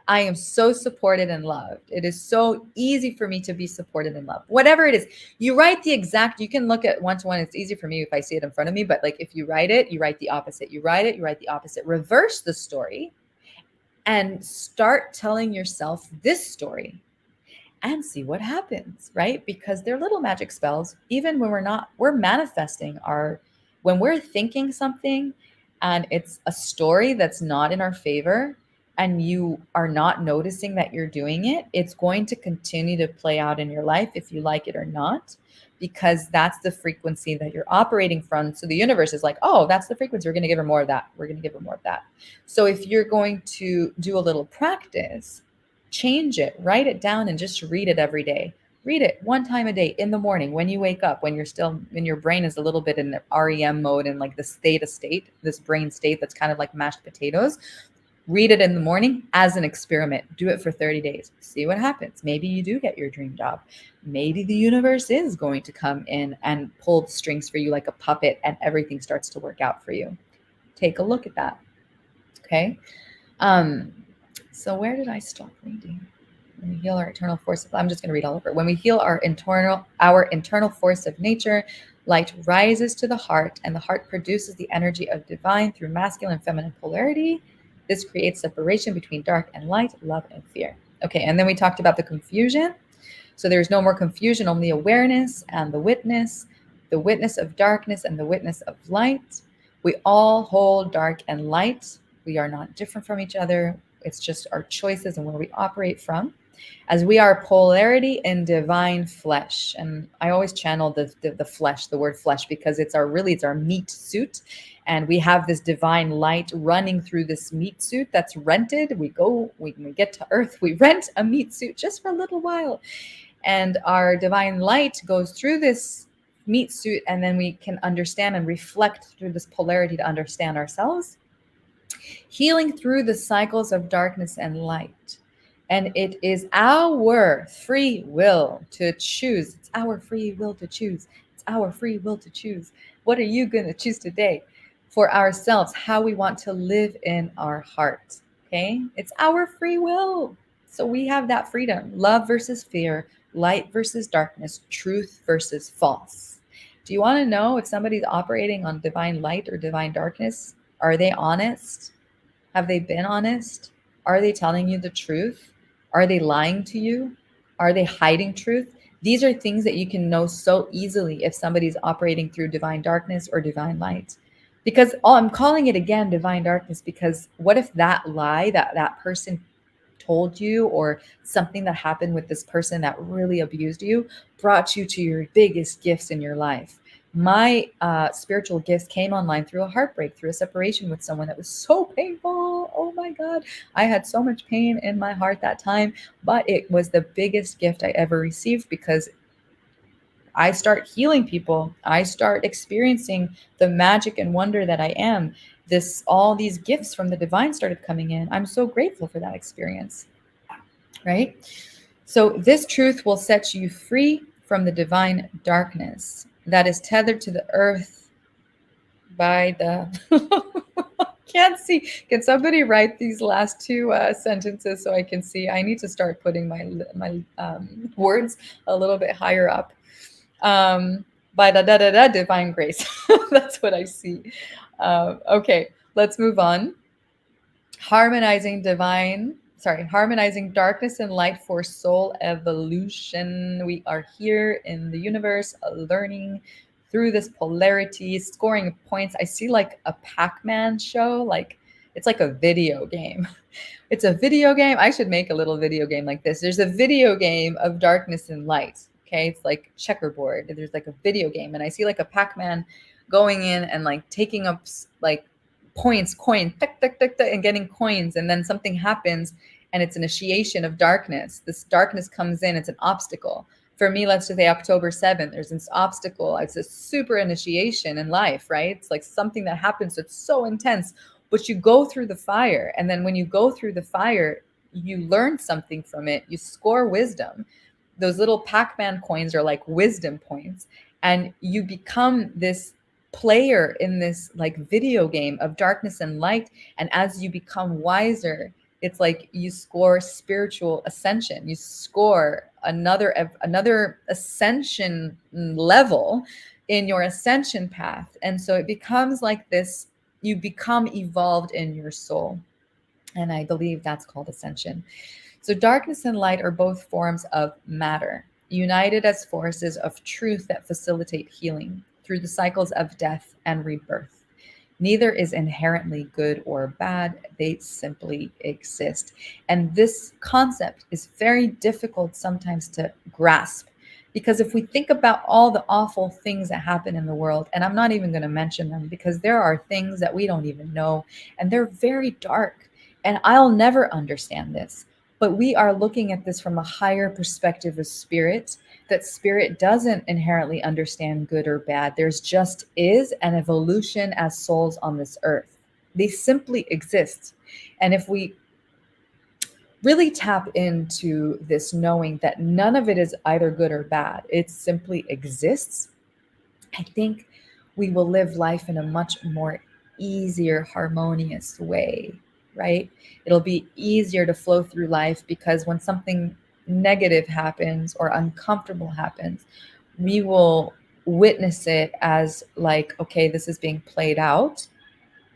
I am so supported and loved. It is so easy for me to be supported and loved. Whatever it is, you write the exact, you can look at one to one. It's easy for me if I see it in front of me, but like if you write it, you write the opposite. You write it, you write the opposite. Reverse the story and start telling yourself this story and see what happens, right? Because they're little magic spells. Even when we're manifesting when we're thinking something and it's a story that's not in our favor and you are not noticing that you're doing it, it's going to continue to play out in your life if you like it or not, because that's the frequency that you're operating from. So the universe is like, oh, that's the frequency. We're going to give her more of that. We're going to give her more of that. So if you're going to do a little practice, change it, write it down, and just read it every day. Read it one time a day in the morning when you wake up, when your brain is a little bit in the REM mode and like this this brain state that's kind of like mashed potatoes. Read it in the morning as an experiment. Do it for 30 days. See what happens. Maybe you do get your dream job. Maybe the universe is going to come in and pull the strings for you like a puppet and everything starts to work out for you. Take a look at that. Okay. So where did I stop reading? When we heal our internal force, I'm just going to read all over. When we heal our internal force of nature, light rises to the heart, and the heart produces the energy of divine through masculine and feminine polarity. This creates separation between dark and light, love and fear. Okay, and then we talked about the confusion. So there's no more confusion, only awareness and the witness of darkness and the witness of light. We all hold dark and light. We are not different from each other. It's just our choices and where we operate from. As we are polarity in divine flesh. And I always channel the flesh, the word flesh, because it's our meat suit. And we have this divine light running through this meat suit that's rented. We get to earth, we rent a meat suit just for a little while. And our divine light goes through this meat suit, and then we can understand and reflect through this polarity to understand ourselves, healing through the cycles of darkness and light. And it is our free will to choose. It's our free will to choose. It's our free will to choose. What are you going to choose today for ourselves? How we want to live in our heart. Okay? It's our free will. So we have that freedom. Love versus fear, light versus darkness, truth versus false. Do you want to know if somebody's operating on divine light or divine darkness? Are they honest? Have they been honest? Are they telling you the truth? Are they lying to you? Are they hiding truth? These are things that you can know so easily if somebody's operating through divine darkness or divine light. Because I'm calling it again divine darkness, because what if that lie that person told you, or something that happened with this person that really abused you, brought you to your biggest gifts in your life? My spiritual gifts came online through a heartbreak, through a separation with someone that was so painful. Oh my God. I had so much pain in my heart that time, but it was the biggest gift I ever received, because I start healing people. I start experiencing the magic and wonder that I am. All these gifts from the divine started coming in. I'm so grateful for that experience, right? So this truth will set you free from the divine darkness that is tethered to the earth by the can't see. Can somebody write these last two sentences so I can see? I need to start putting my words a little bit higher up. By the divine grace. That's what I see. Okay, let's move on. Harmonizing darkness and light for soul evolution. We are here in the universe learning through this polarity, scoring points. I see like a Pac-Man show, like it's like a video game. It's a video game. I should make a little video game like this. There's a video game of darkness and light. Okay, it's like checkerboard. There's like a video game, and I see like a Pac-Man going in and like taking up like points, coin, tick, tick, tick, tick, and getting coins. And then something happens and it's initiation of darkness. This darkness comes in, it's an obstacle. For me, let's just say October 7th, there's this obstacle. It's a super initiation in life, right? It's like something that happens that's so intense, but you go through the fire. And then when you go through the fire, you learn something from it. You score wisdom. Those little Pac-Man coins are like wisdom points. And you become this player in this like video game of darkness and light. And as you become wiser, it's like you score spiritual ascension. You score another ascension level in your ascension path. And so it becomes like this, you become evolved in your soul. And I believe that's called ascension. So darkness and light are both forms of matter, united as forces of truth that facilitate healing through the cycles of death and rebirth. Neither is inherently good or bad, they simply exist. And this concept is very difficult sometimes to grasp, because if we think about all the awful things that happen in the world, and I'm not even going to mention them because there are things that we don't even know, and they're very dark. And I'll never understand this, but we are looking at this from a higher perspective of spirit, that spirit doesn't inherently understand good or bad. There's just is an evolution as souls on this earth. They simply exist. And if we really tap into this knowing that none of it is either good or bad, it simply exists, I think we will live life in a much more easier, harmonious way, right? It'll be easier to flow through life, because when something negative happens or uncomfortable happens, we will witness it as like, okay, this is being played out.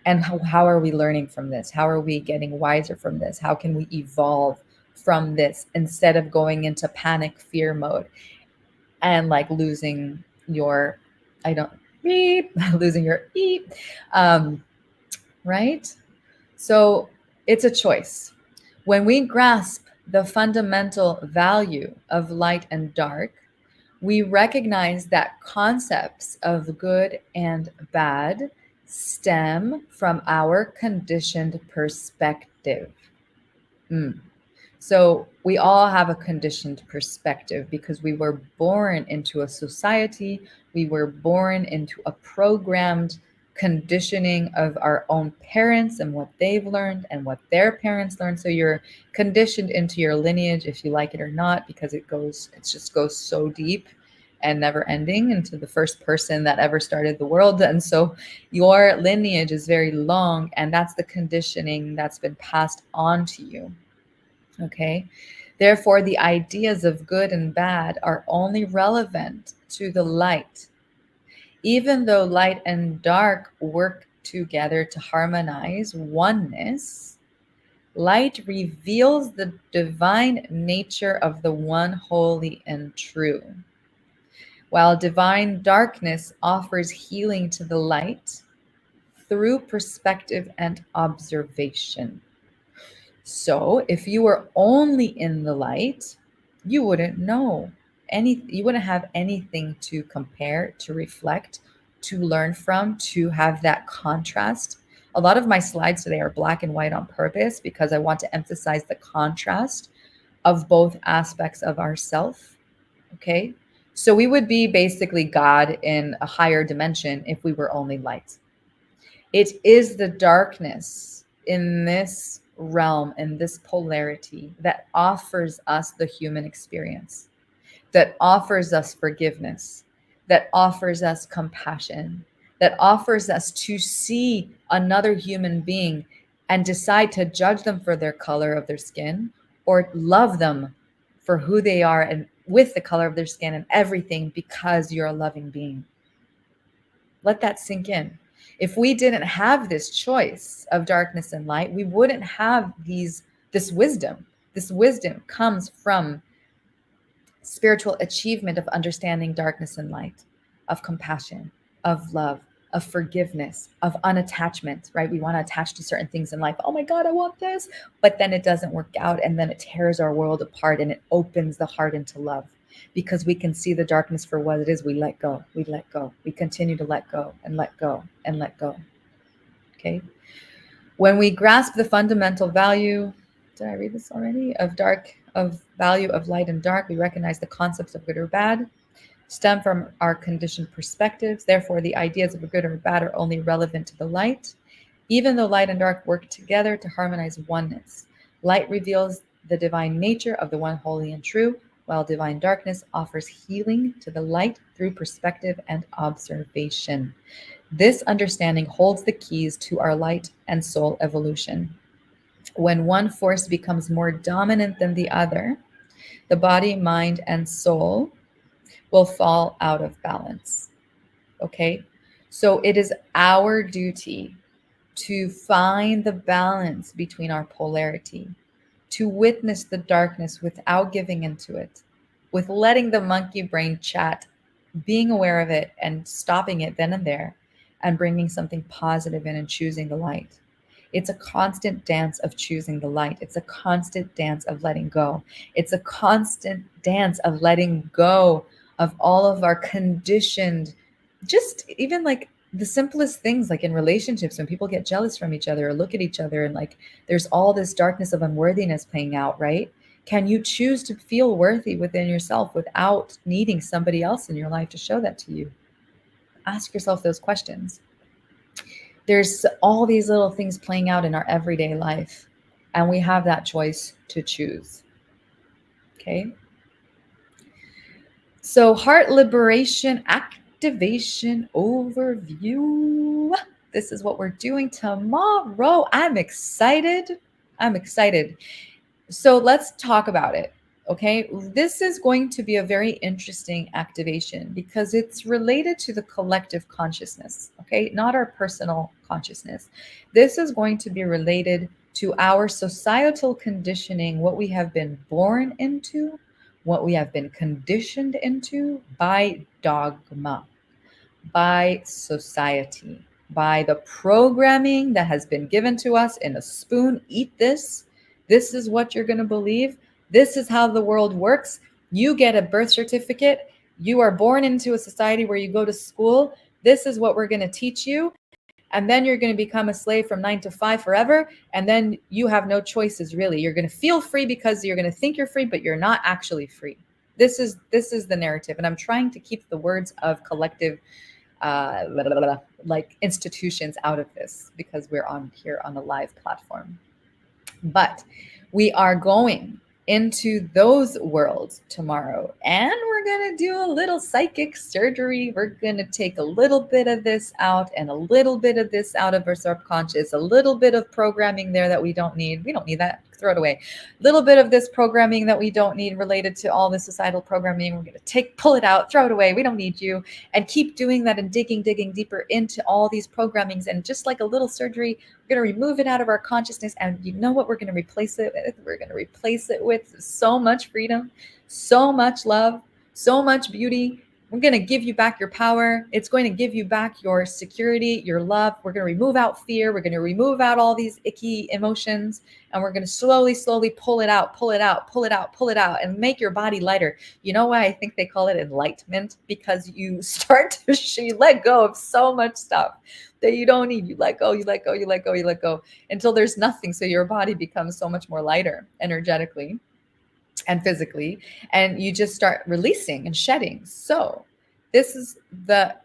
And how are we learning from this? How are we getting wiser from this? How can we evolve from this instead of going into panic, fear mode and like losing your, I don't, beep, losing your beep, right? So it's a choice. When we grasp the fundamental value of light and dark, we recognize that concepts of good and bad stem from our conditioned perspective. So we all have a conditioned perspective because we were born into a society, we were born into a programmed conditioning of our own parents and what they've learned and what their parents learned. So you're conditioned into your lineage, if you like it or not, because it just goes so deep and never ending into the first person that ever started the world. And so your lineage is very long, and that's the conditioning that's been passed on to you. Okay. Therefore, the ideas of good and bad are only relevant to the light. Even though light and dark work together to harmonize oneness, light reveals the divine nature of the one holy and true, while divine darkness offers healing to the light through perspective and observation. So if you were only in the light, you wouldn't know you wouldn't have anything to compare, to reflect, to learn from, to have that contrast. A lot of my slides today are black and white on purpose because I want to emphasize the contrast of both aspects of ourself. Okay. So we would be basically God in a higher dimension if we were only light. It is the darkness in this realm, in this polarity, that offers us the human experience, that offers us forgiveness, that offers us compassion, that offers us to see another human being and decide to judge them for their color of their skin or love them for who they are and with the color of their skin and everything, because you're a loving being. Let that sink in. If we didn't have this choice of darkness and light, we wouldn't have this wisdom. This wisdom comes from spiritual achievement of understanding darkness and light, of compassion, of love, of forgiveness, of unattachment, right? We want to attach to certain things in life. Oh my God, I want this. But then it doesn't work out. And then it tears our world apart and it opens the heart into love. Because we can see the darkness for what it is. We let go. We let go. We continue to let go and let go and let go. Okay. When we grasp the fundamental value, did I read this already? Of value of light and dark, we recognize the concepts of good or bad stem from our conditioned perspectives. Therefore, the ideas of good or bad are only relevant to the light, even though light and dark work together to harmonize oneness. Light reveals the divine nature of the one holy and true, while divine darkness offers healing to the light through perspective and observation. This understanding holds the keys to our light and soul evolution. When one force becomes more dominant than the other, the body, mind, and soul will fall out of balance. Okay? So it is our duty to find the balance between our polarity, to witness the darkness without giving into it, with letting the monkey brain chat, being aware of it and stopping it then and there, and bringing something positive in and choosing the light. It's a constant dance of choosing the light. It's a constant dance of letting go. It's a constant dance of letting go of all of our conditioned, just even like the simplest things, like in relationships, when people get jealous from each other or look at each other and like there's all this darkness of unworthiness playing out, right? Can you choose to feel worthy within yourself without needing somebody else in your life to show that to you? Ask yourself those questions. There's all these little things playing out in our everyday life, and we have that choice to choose. Okay. So, heart liberation activation overview. This is what we're doing tomorrow. I'm excited. I'm excited. So, let's talk about it. Okay. This is going to be a very interesting activation because it's related to the collective consciousness. Okay. Not our personal consciousness. This is going to be related to our societal conditioning, what we have been born into, what we have been conditioned into by dogma, by society, by the programming that has been given to us in a spoon. Eat this. This is what you're going to believe. This is how the world works. You get a birth certificate. You are born into a society where you go to school. This is what we're going to teach you. And then you're going to become a slave from 9 to 5 forever. And then you have no choices, really. You're going to feel free because you're going to think you're free, but you're not actually free. This is the narrative. And I'm trying to keep the words of collective like institutions out of this because we're on here on a live platform. But we are going into those worlds tomorrow, and we're going to do a little psychic surgery. We're going to take a little bit of this out and a little bit of this out of our subconscious, a little bit of programming there that we don't need. We don't need that. Throw it away. A little bit of this programming that we don't need related to all the societal programming. We're going to pull it out, throw it away. We don't need you. And keep doing that and digging deeper into all these programmings. And just like a little surgery, we're going to remove it out of our consciousness. And you know what we're going to replace it with? We're going to replace it with so much freedom, so much love, so much beauty. We're going to give you back your power. It's going to give you back your security, your love. We're going to remove out fear. We're going to remove out all these icky emotions. And we're going to slowly pull it out, and make your body lighter. You know why I think they call it enlightenment? Because you start to let go of so much stuff that you don't need. You let go until there's nothing. So your body becomes so much more lighter energetically and physically, and you just start releasing and shedding. So this is the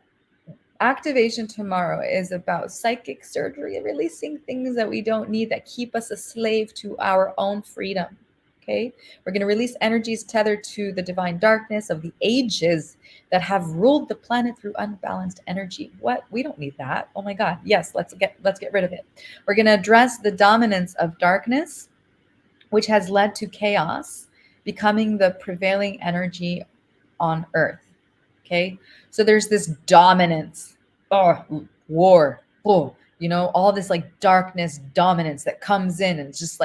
activation tomorrow is about psychic surgery and releasing things that we don't need that keep us a slave to our own freedom. Okay, we're going to release energies tethered to the divine darkness of the ages that have ruled the planet through unbalanced energy. What? We don't need that. Oh my God. Yes, let's get rid of it. We're going to address the dominance of darkness, which has led to chaos becoming the prevailing energy on Earth. Okay, so there's this dominance, war, all this like darkness dominance that comes in and just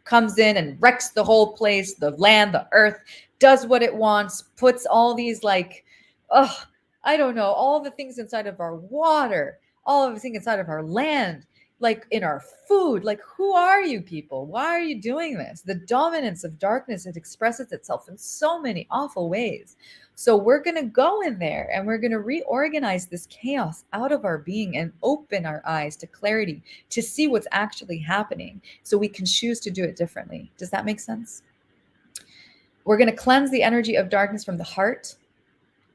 comes in and wrecks the whole place, the land, the earth, does what it wants, puts all these I don't know, all the things inside of our water, all of the things inside of our land, like in our food. Like, who are you people? Why are you doing this? The dominance of darkness, it expresses itself in so many awful ways. So we're going to go in there and we're going to reorganize this chaos out of our being and open our eyes to clarity, to see what's actually happening, so we can choose to do it differently. Does that make sense? We're going to cleanse the energy of darkness from the heart,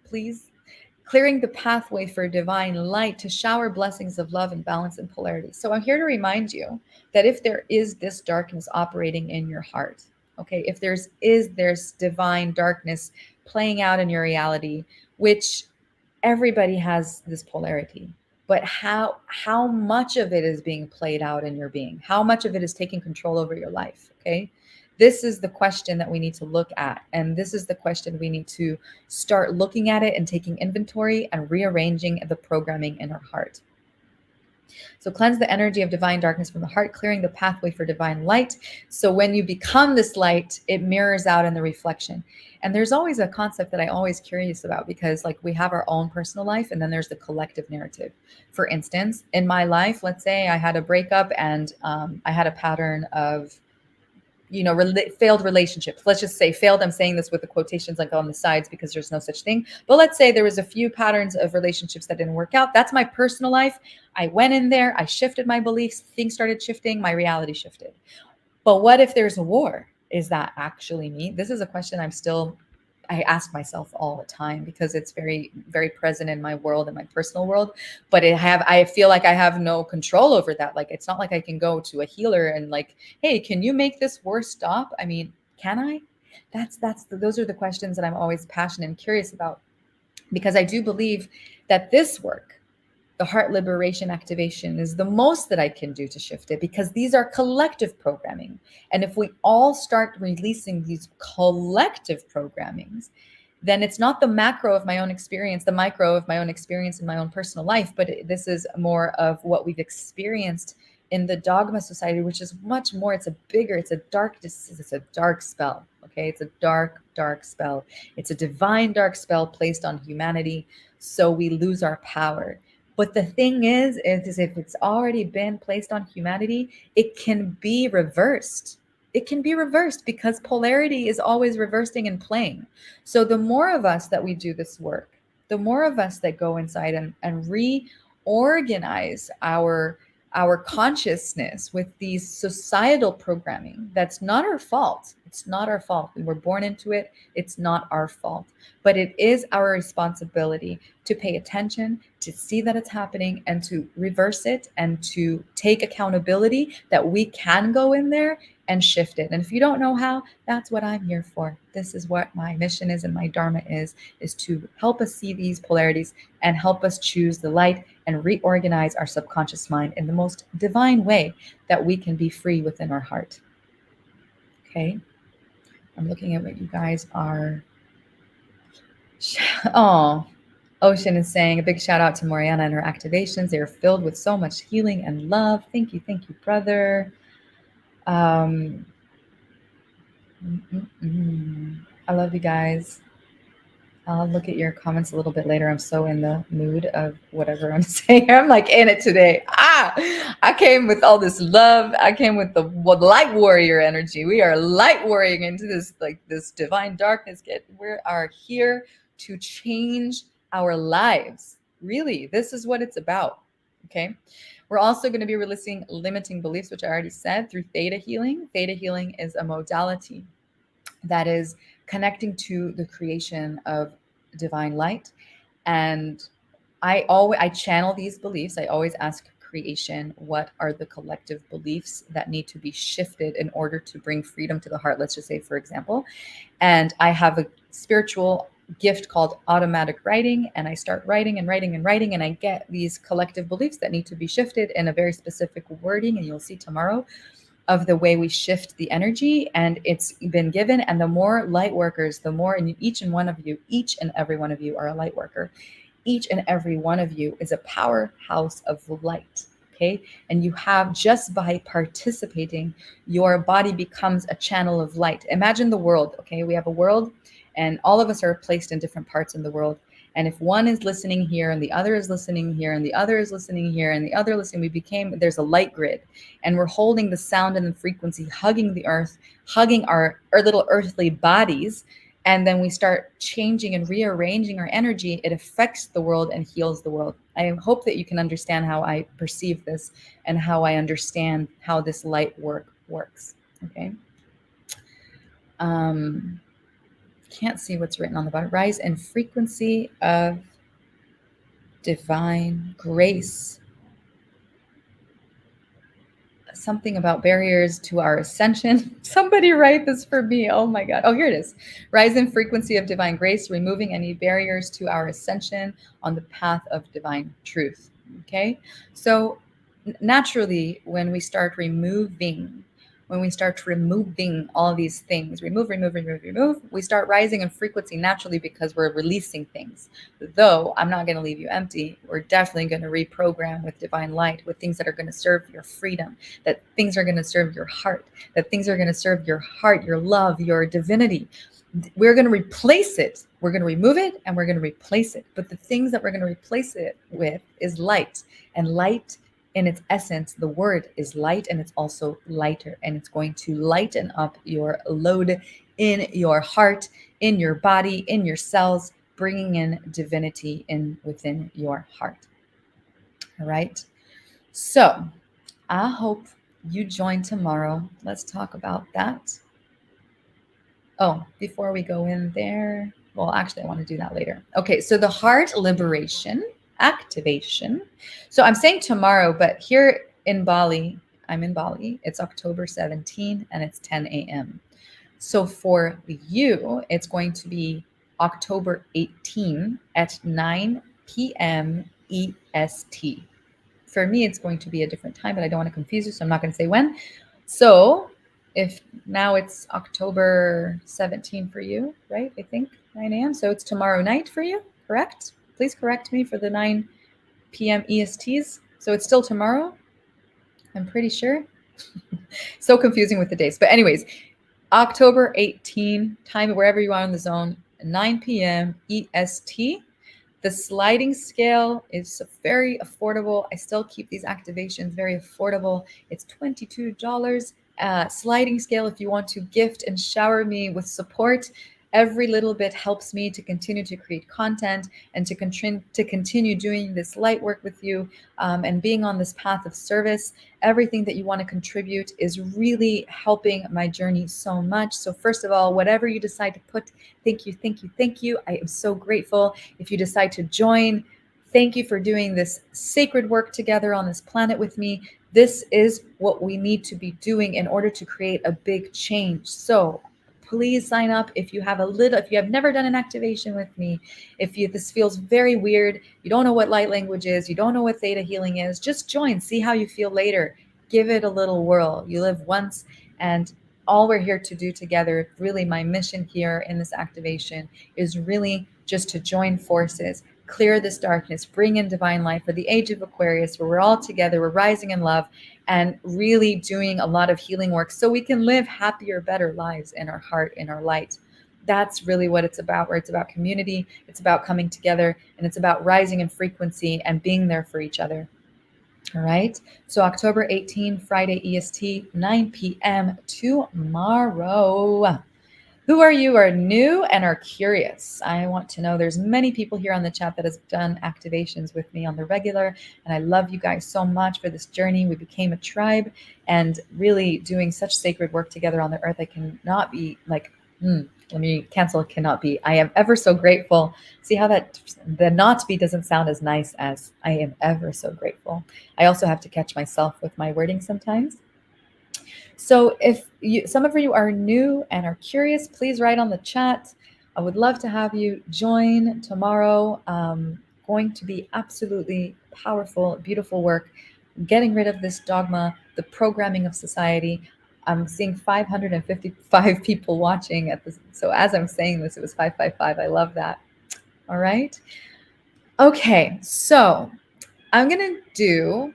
please, clearing the pathway for divine light to shower blessings of love and balance and polarity. So I'm here to remind you that if there is this darkness operating in your heart, okay, if there's divine darkness playing out in your reality, which everybody has this polarity, but how much of it is being played out in your being? How much of it is taking control over your life? Okay. This is the question that we need to look at. And this is the question we need to start looking at it and taking inventory and rearranging the programming in our heart. So cleanse the energy of divine darkness from the heart, clearing the pathway for divine light. So when you become this light, it mirrors out in the reflection. And there's always a concept that I'm always curious about, because like we have our own personal life and then there's the collective narrative. For instance, in my life, let's say I had a breakup and I had a pattern of failed relationships. Let's just say failed. I'm saying this with the quotations like on the sides because there's no such thing. But let's say there was a few patterns of relationships that didn't work out. That's my personal life. I went in there, I shifted my beliefs, things started shifting, my reality shifted. But what if there's a war? Is that actually me? This is a question I ask myself all the time, because it's very, very present in my world, in my personal world. But I feel like I have no control over that. Like, it's not like I can go to a healer and like, hey, can you make this war stop? I mean, can I? Those are the questions that I'm always passionate and curious about, because I do believe that this work, the heart liberation activation, is the most that I can do to shift it, because these are collective programming. And if we all start releasing these collective programmings, then it's not the macro of my own experience, the micro of my own experience in my own personal life, but this is more of what we've experienced in the dogma society, which is much more, it's a dark spell. Okay. It's a dark, dark spell. It's a divine dark spell placed on humanity. So we lose our power. But the thing is if it's already been placed on humanity, it can be reversed. It can be reversed, because polarity is always reversing and playing. So the more of us that we do this work, the more of us that go inside and reorganize our consciousness with these societal programming, that's not our fault. It's not our fault. We were born into it. It's not our fault. But it is our responsibility to pay attention, to see that it's happening, and to reverse it, and to take accountability that we can go in there and shift it. And if you don't know how, that's what I'm here for. This is what my mission is and my dharma is to help us see these polarities and help us choose the light and reorganize our subconscious mind in the most divine way that we can be free within our heart. Okay. I'm looking at what you guys are. Oh, Ocean is saying a big shout out to Mariana and her activations. They are filled with so much healing and love. Thank you, brother. I love you guys. I'll look at your comments a little bit later. I'm so in the mood of whatever I'm saying. I'm like in it today. I came with all this love. I came with the light warrior energy. We are light warring into this divine darkness. We are here to change our lives. Really, this is what it's about. Okay. We're also going to be releasing limiting beliefs, which I already said, through theta healing. Theta healing is a modality that is connecting to the creation of divine light. And I channel these beliefs. I always ask creation, what are the collective beliefs that need to be shifted in order to bring freedom to the heart? Let's just say, for example, and I have a spiritual gift called automatic writing, and I start writing and writing and writing, and I get these collective beliefs that need to be shifted in a very specific wording, and you'll see tomorrow of the way we shift the energy, and it's been given. And the more light workers, the more, and each and every one of you are a light worker. Each and every one of you is a powerhouse of light. Okay. And you have, just by participating, your body becomes a channel of light. Imagine the world. Okay. We have a world, and all of us are placed in different parts in the world. And if one is listening here and the other is listening here and the other is listening here and the other listening, there's a light grid, and we're holding the sound and the frequency, hugging the earth, hugging our little earthly bodies. And then we start changing and rearranging our energy. It affects the world and heals the world. I hope that you can understand how I perceive this and how I understand how this light works. Okay. Can't see what's written on the bottom. Rise in frequency of divine grace. Something about barriers to our ascension. Somebody write this for me. Oh my God. Oh, here it is. Rise in frequency of divine grace, removing any barriers to our ascension on the path of divine truth. Okay. So naturally, when we start removing all these things, remove, we start rising in frequency naturally because we're releasing things. Though I'm not going to leave you empty, we're definitely going to reprogram with divine light, with things that are going to serve your freedom, that things are going to serve your heart, your love, your divinity. We're going to replace it. We're going to remove it and we're going to replace it. But the things that we're going to replace it with is light. And light, in its essence, the word is light, and it's also lighter, and it's going to lighten up your load in your heart, in your body, in your cells, bringing in divinity in within your heart. All right. So I hope you join tomorrow. Let's talk about that. Oh, before we go in there, well, actually, I want to do that later. Okay, so the heart liberation activation. So I'm saying tomorrow, but here in Bali, I'm in Bali, it's October 17 and it's 10 a.m. So for you, it's going to be October 18 at 9 p.m. EST. For me, it's going to be a different time, but I don't want to confuse you, so I'm not going to say when. So if now it's October 17 for you, right? I think 9 a.m. So it's tomorrow night for you, correct? Please correct me for the 9 p.m. ESTs. So it's still tomorrow, I'm pretty sure. So confusing with the dates. But anyways, October 18, time wherever you are in the zone, 9 p.m. EST. The sliding scale is very affordable. I still keep these activations very affordable. It's $22. Sliding scale, if you want to gift and shower me with support, every little bit helps me to continue to create content and to continue doing this light work with you, and being on this path of service. Everything that you want to contribute is really helping my journey so much. So first of all, whatever you decide to put, thank you. I am so grateful. If you decide to join, thank you for doing this sacred work together on this planet with me. This is what we need to be doing in order to create a big change. So please sign up if you have never done an activation with me, this feels very weird, you don't know what light language is, you don't know what theta healing is, just join, see how you feel later, give it a little whirl. You live once, and all we're here to do together, really my mission here in this activation is really just to join forces, clear this darkness, bring in divine light for the age of Aquarius, where we're all together, we're rising in love and really doing a lot of healing work so we can live happier, better lives in our heart, in our light. That's really what it's about, where it's about community, it's about coming together, and it's about rising in frequency and being there for each other. All right. So October 18, Friday EST, 9 p.m. tomorrow. Who are you are new and are curious? I want to know. There's many people here on the chat that has done activations with me on the regular, and I love you guys so much for this journey. We became a tribe and really doing such sacred work together on the earth. I cannot be like, let me cancel cannot be. I am ever so grateful. See how that the not be doesn't sound as nice as I am ever so grateful. I also have to catch myself with my wording sometimes. So if some of you are new and are curious, please write on the chat. I would love to have you join tomorrow. Going to be absolutely powerful, beautiful work, getting rid of this dogma, the programming of society. I'm seeing 555 people watching at this. So as I'm saying this, it was 555. I love that. All right. Okay, so I'm going to do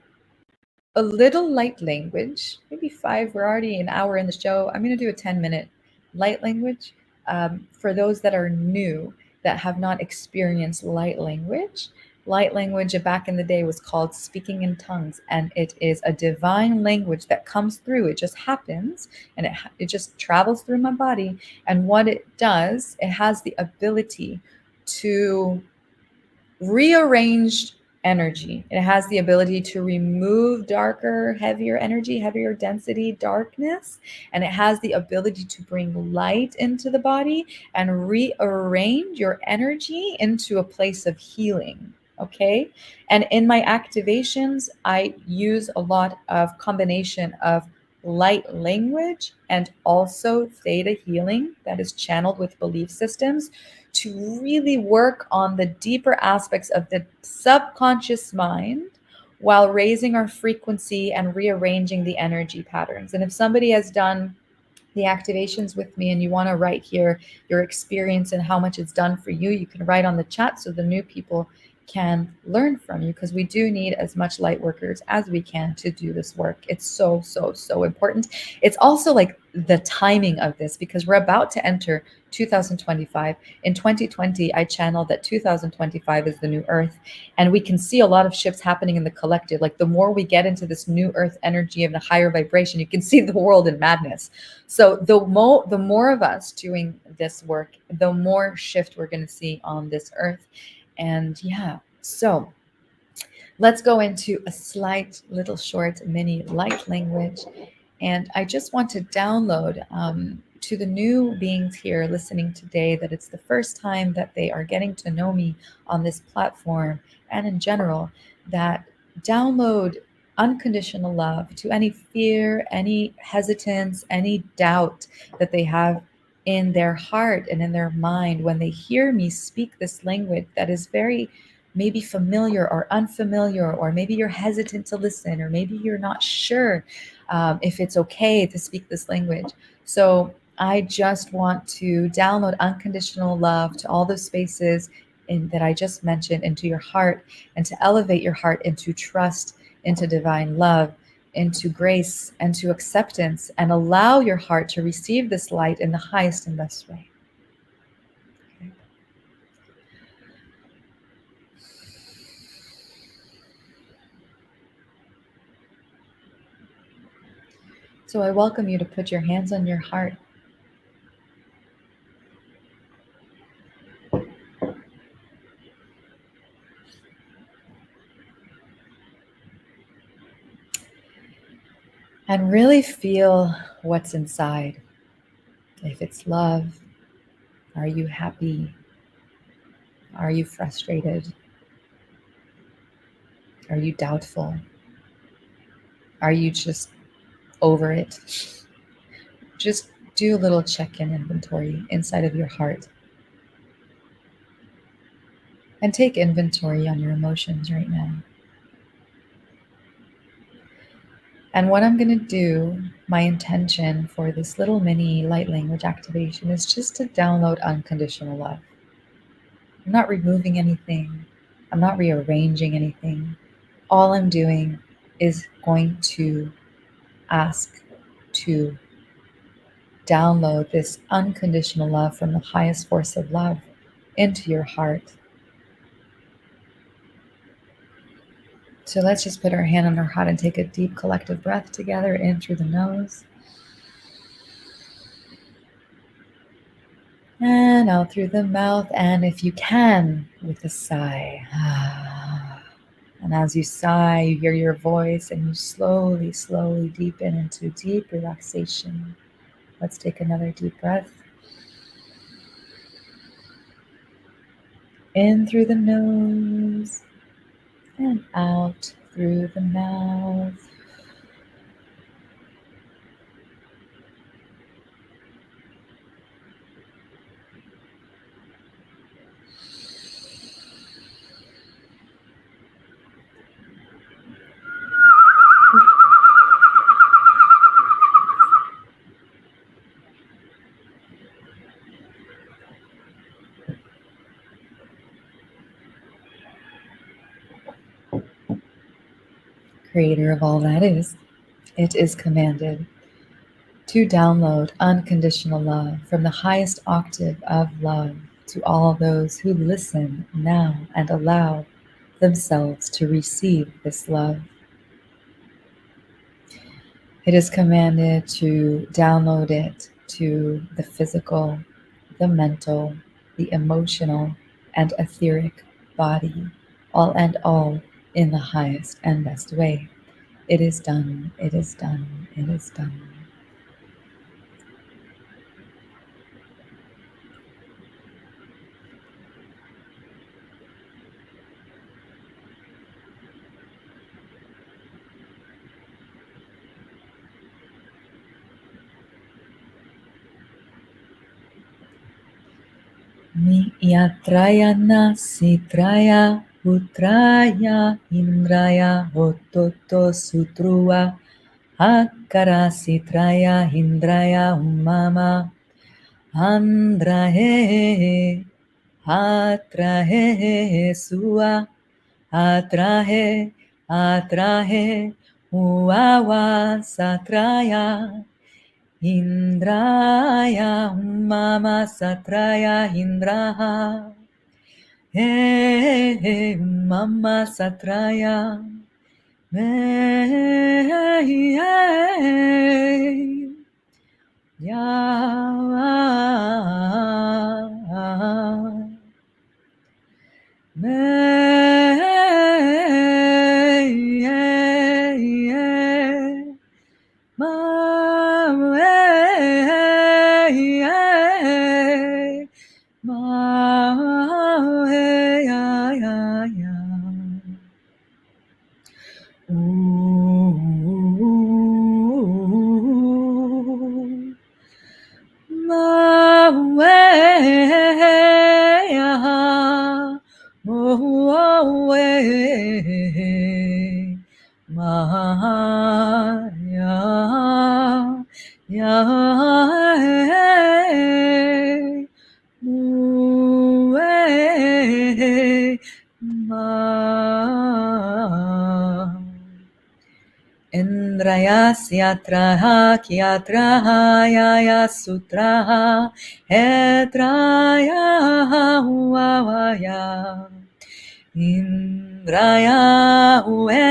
a little light language, maybe 5. We're already an hour in the show. I'm going to do a 10-minute light language for those that are new. that have not experienced light language. Light language back in the day was called speaking in tongues, and it is a divine language that comes through. It just happens, and it just travels through my body. And what it does, it has the ability to rearrange energy. It has the ability to remove darker, heavier energy, heavier density, darkness, and it has the ability to bring light into the body and rearrange your energy into a place of healing. Okay. And in my activations, I use a lot of combination of light language and also theta healing that is channeled with belief systems to really work on the deeper aspects of the subconscious mind while raising our frequency and rearranging the energy patterns. And if somebody has done the activations with me and you want to write here your experience and how much it's done for you, you can write on the chat so the new people can learn from you, because we do need as much light workers as we can to do this work. It's so, so, so important. It's also like the timing of this, because we're about to enter 2025. In 2020, I channeled that 2025 is the new earth, and we can see a lot of shifts happening in the collective. Like the more we get into this new earth energy of the higher vibration, you can see the world in madness. So the more of us doing this work, the more shift we're going to see on this earth. And yeah, so let's go into a slight little short mini light language. And I just want to download to the new beings here listening today that it's the first time that they are getting to know me on this platform, and in general, that download unconditional love to any fear, any hesitance, any doubt that they have in their heart and in their mind when they hear me speak this language that is very maybe familiar or unfamiliar, or maybe you're hesitant to listen, or maybe you're not sure if it's okay to speak this language. So I just want to download unconditional love to all those spaces that I just mentioned into your heart, and to elevate your heart into trust, into divine love, into grace, and to acceptance, and allow your heart to receive this light in the highest and best way. Okay. So I welcome you to put your hands on your heart. And really feel what's inside. If it's love, are you happy? Are you frustrated? Are you doubtful? Are you just over it? Just do a little check-in inventory inside of your heart. And take inventory on your emotions right now. And what I'm going to do, my intention for this little mini light language activation, is just to download unconditional love. I'm not removing anything. I'm not rearranging anything. All I'm doing is going to ask to download this unconditional love from the highest force of love into your heart. So let's just put our hand on our heart and take a deep collective breath together in through the nose and out through the mouth, and if you can, with a sigh. And as you sigh, you hear your voice and you slowly, slowly deepen into deep relaxation. Let's take another deep breath. In through the nose and out through the mouth. Creator of all that is, it is commanded to download unconditional love from the highest octave of love to all those who listen now and allow themselves to receive this love. It is commanded to download it to the physical, the mental, the emotional, and etheric body, all and all in the highest and best way. It is done, it is done, it is done. Mi yatrayana sitraya utraya indraya hototo sutrua akara sitraya indraya umama andrahe atrahe sua atrahe atrahe uawa satraya Indraya Mama Satraya Indraha Hey Mama Satraya Hey Ya Indraya Syatraha Kyatraha Yaya Sutraha Etraya Huavaya Indraya Ue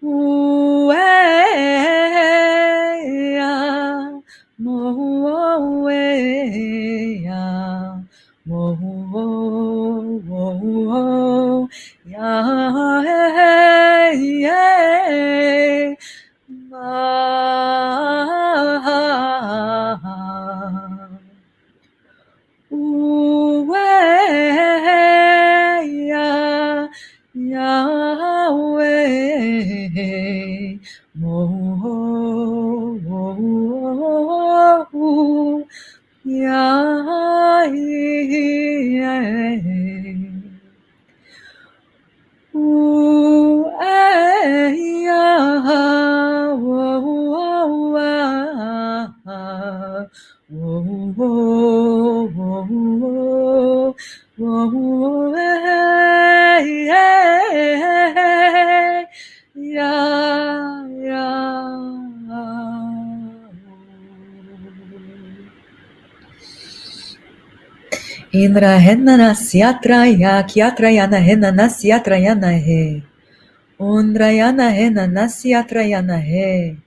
Ueya Moeya Mo Ya Yahweh, Indra henna nasyatraya kyatrayana henna nasyatrayana he. Undrayana henna nasyatrayana he.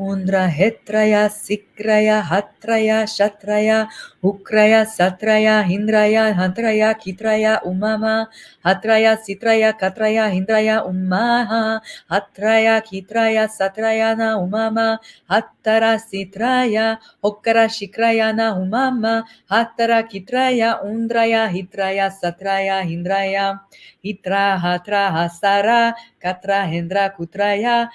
Undra hetraya sikraya hatraya shatraya ukraya satraya hindraya hatraya kitraya umama hatraya sitraya katraya hindraya umaha hatraya kitraya satrayana umama hatara sitraya hokara shikrayana umama hatara kitraya undraya hitraya satraya hindraya hitra hatra hasara katra hendra kutraya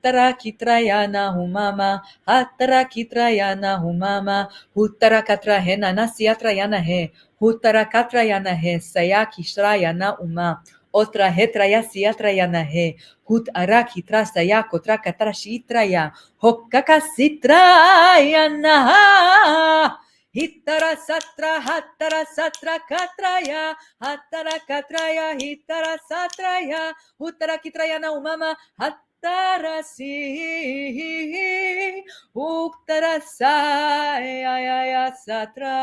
Attara kitrayana humama, attara kitrayana humama, huttara katrahena nasyatrayana he, huttara katrayana he, sayakishrayana uma, otra hetraya siatrayana he, hut arakitra sayakotra katrashitraya, hokkaka sitrayana. Hittara satra katraya, hattara katraya, hittara satraya, huttara kitrayana umama, Tarasi Uktarasai Ayasatra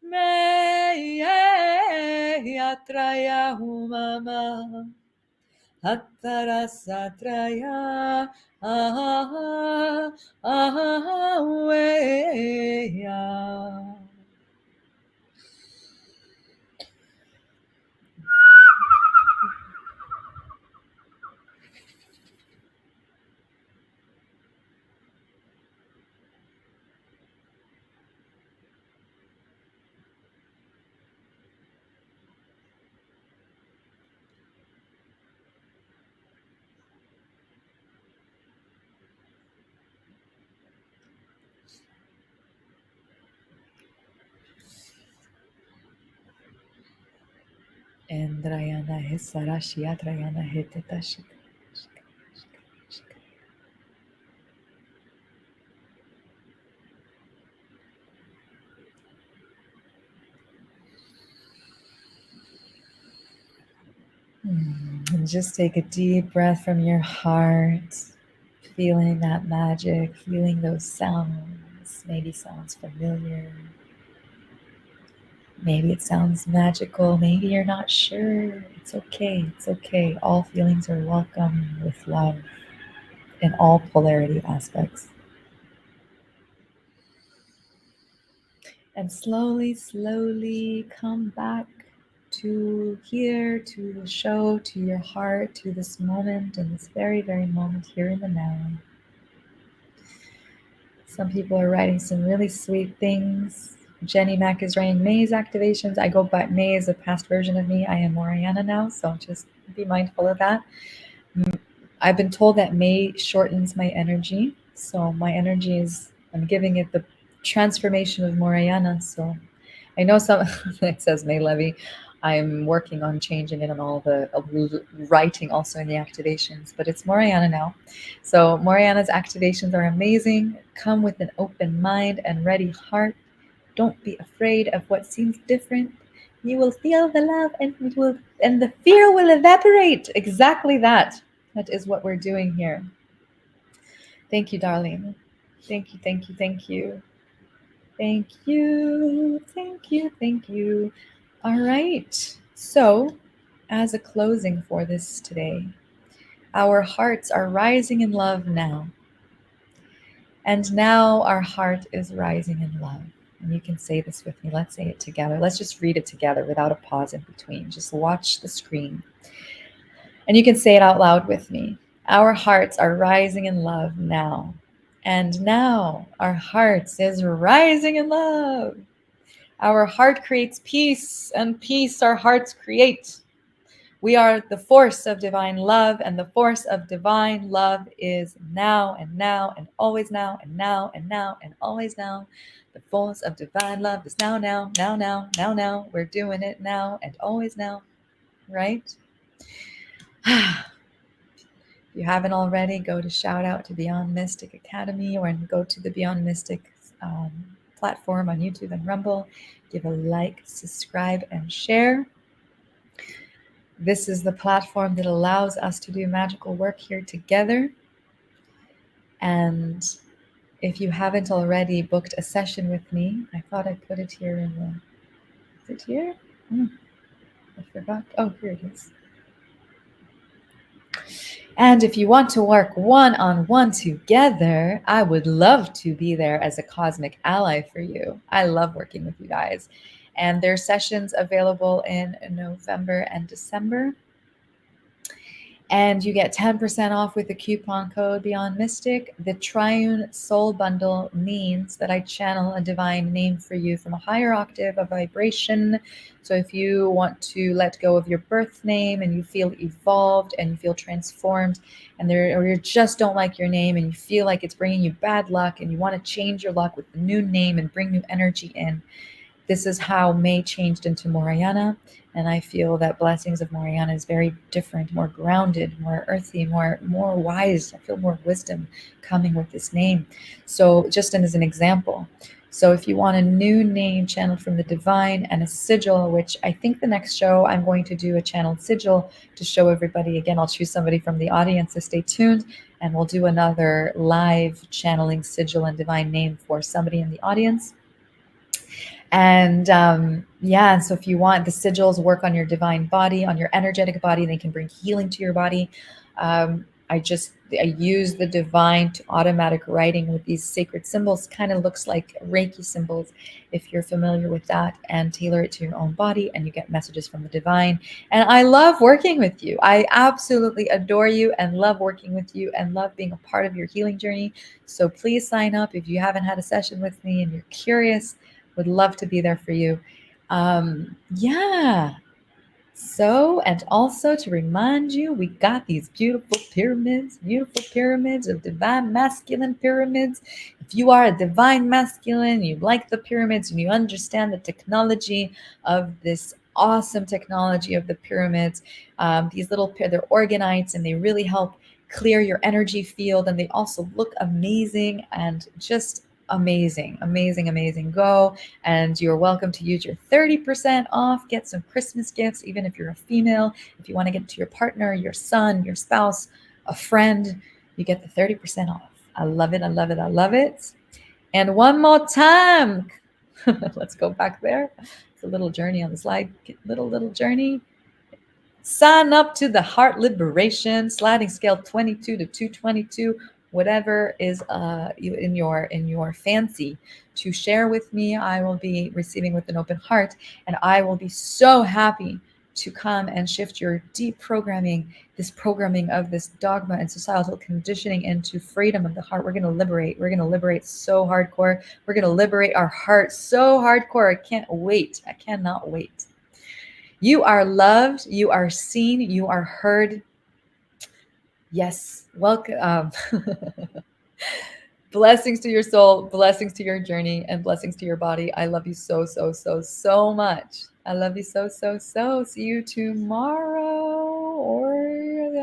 Me Yatraya Humama Attarasatraya Ah Weya. Endrayana Hesarashia Trayana Hetetashi. And just take a deep breath from your heart, feeling that magic, feeling those sounds. Maybe sounds familiar. Maybe it sounds magical. Maybe you're not sure. It's okay. It's okay. All feelings are welcome with love in all polarity aspects. And slowly, slowly come back to here, to the show, to your heart, to this moment, and this very, very moment here in the now. Some people are writing some really sweet things. Jenny Mack is writing May's activations. I go by May is a past version of me. I am Oriana now, so just be mindful of that. I've been told that May shortens my energy. So my energy is, I'm giving it the transformation of Morayana. So I know some, it says May Levy. I'm working on changing it and all the writing also in the activations, but it's Morayana now. So Morayana's activations are amazing. Come with an open mind and ready heart. Don't be afraid of what seems different. You will feel the love and the fear will evaporate. Exactly that. That is what we're doing here. Thank you, darling. Thank you, thank you, thank you. Thank you, thank you, thank you. All right. So, as a closing for this today, our hearts are rising in love now. And now our heart is rising in love. And you can say this with me. Let's say it together. Let's just read it together without a pause in between. Just watch the screen. And you can say it out loud with me. Our hearts are rising in love now. And now our hearts is rising in love. Our heart creates peace, and peace our hearts create. We are the force of divine love, and the force of divine love is now and now and always now and now and now and always now. The force of divine love is now, now, now, now, now, now. We're doing it now and always now, right? If you haven't already, go to shout out to Beyond Mystic Academy or go to the Beyond Mystic platform on YouTube and Rumble. Give a like, subscribe, and share. This is the platform that allows us to do magical work here together. And if you haven't already booked a session with me, I thought I put it here in the, is it here? I forgot. Oh, here it is. And if you want to work one-on-one together, I would love to be there as a cosmic ally for you. I love working with you guys. And there's sessions available in November and December. And you get 10% off with the coupon code Beyond Mystic. The Triune Soul Bundle means that I channel a divine name for you from a higher octave of vibration. So if you want to let go of your birth name and you feel evolved and you feel transformed, or you just don't like your name and you feel like it's bringing you bad luck and you want to change your luck with the new name and bring new energy in, this is how May changed into Morayana. And I feel that Blessings of Morayana is very different, more grounded, more earthy, more wise. I feel more wisdom coming with this name. So just as an example. So if you want a new name channeled from the divine and a sigil, which I think the next show I'm going to do a channeled sigil to show everybody. Again, I'll choose somebody from the audience, so stay tuned, and we'll do another live channeling sigil and divine name for somebody in the audience. And yeah, so if you want, the sigils work on your divine body, on your energetic body, they can bring healing to your body. I use the divine to automatic writing with these sacred symbols. Kind of looks like Reiki symbols, if you're familiar with that, and tailor it to your own body, and you get messages from the divine. And I love working with you. I absolutely adore you and love working with you and love being a part of your healing journey. So please sign up if you haven't had a session with me and you're curious. Would love to be there for you. Yeah. So, and also to remind you, we got these beautiful pyramids of divine masculine pyramids. If you are a divine masculine, you like the pyramids and you understand the technology of this awesome technology of the pyramids, these little, they're organites and they really help clear your energy field, and they also look amazing and just amazing, amazing, amazing. Go, and you're welcome to use your 30% off, get some Christmas gifts, even if you're a female. If you want to get to your partner, your son, your spouse, a friend, you get the 30% off. I love it. I love it. I love it. And one more time, let's go back there. It's a little journey on the slide, little journey. Sign up to the Heart Liberation sliding scale 22 to 222, whatever is in your fancy to share with me. I will be receiving with an open heart, and I will be so happy to come and shift your deep programming, this programming of this dogma and societal conditioning into freedom of the heart. We're going to liberate. We're going to liberate so hardcore. We're going to liberate our heart so hardcore. I can't wait. I cannot wait. You are loved. You are seen. You are heard. Yes. Welcome. Blessings to your soul, blessings to your journey, and blessings to your body. I love you so, so, so, so much. I love you so, so, so. See you tomorrow or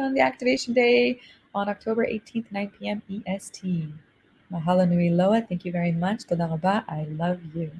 on the activation day on October 18th, 9 p.m. EST. Mahalo nui loa. Thank you very much. Toda raba. I love you.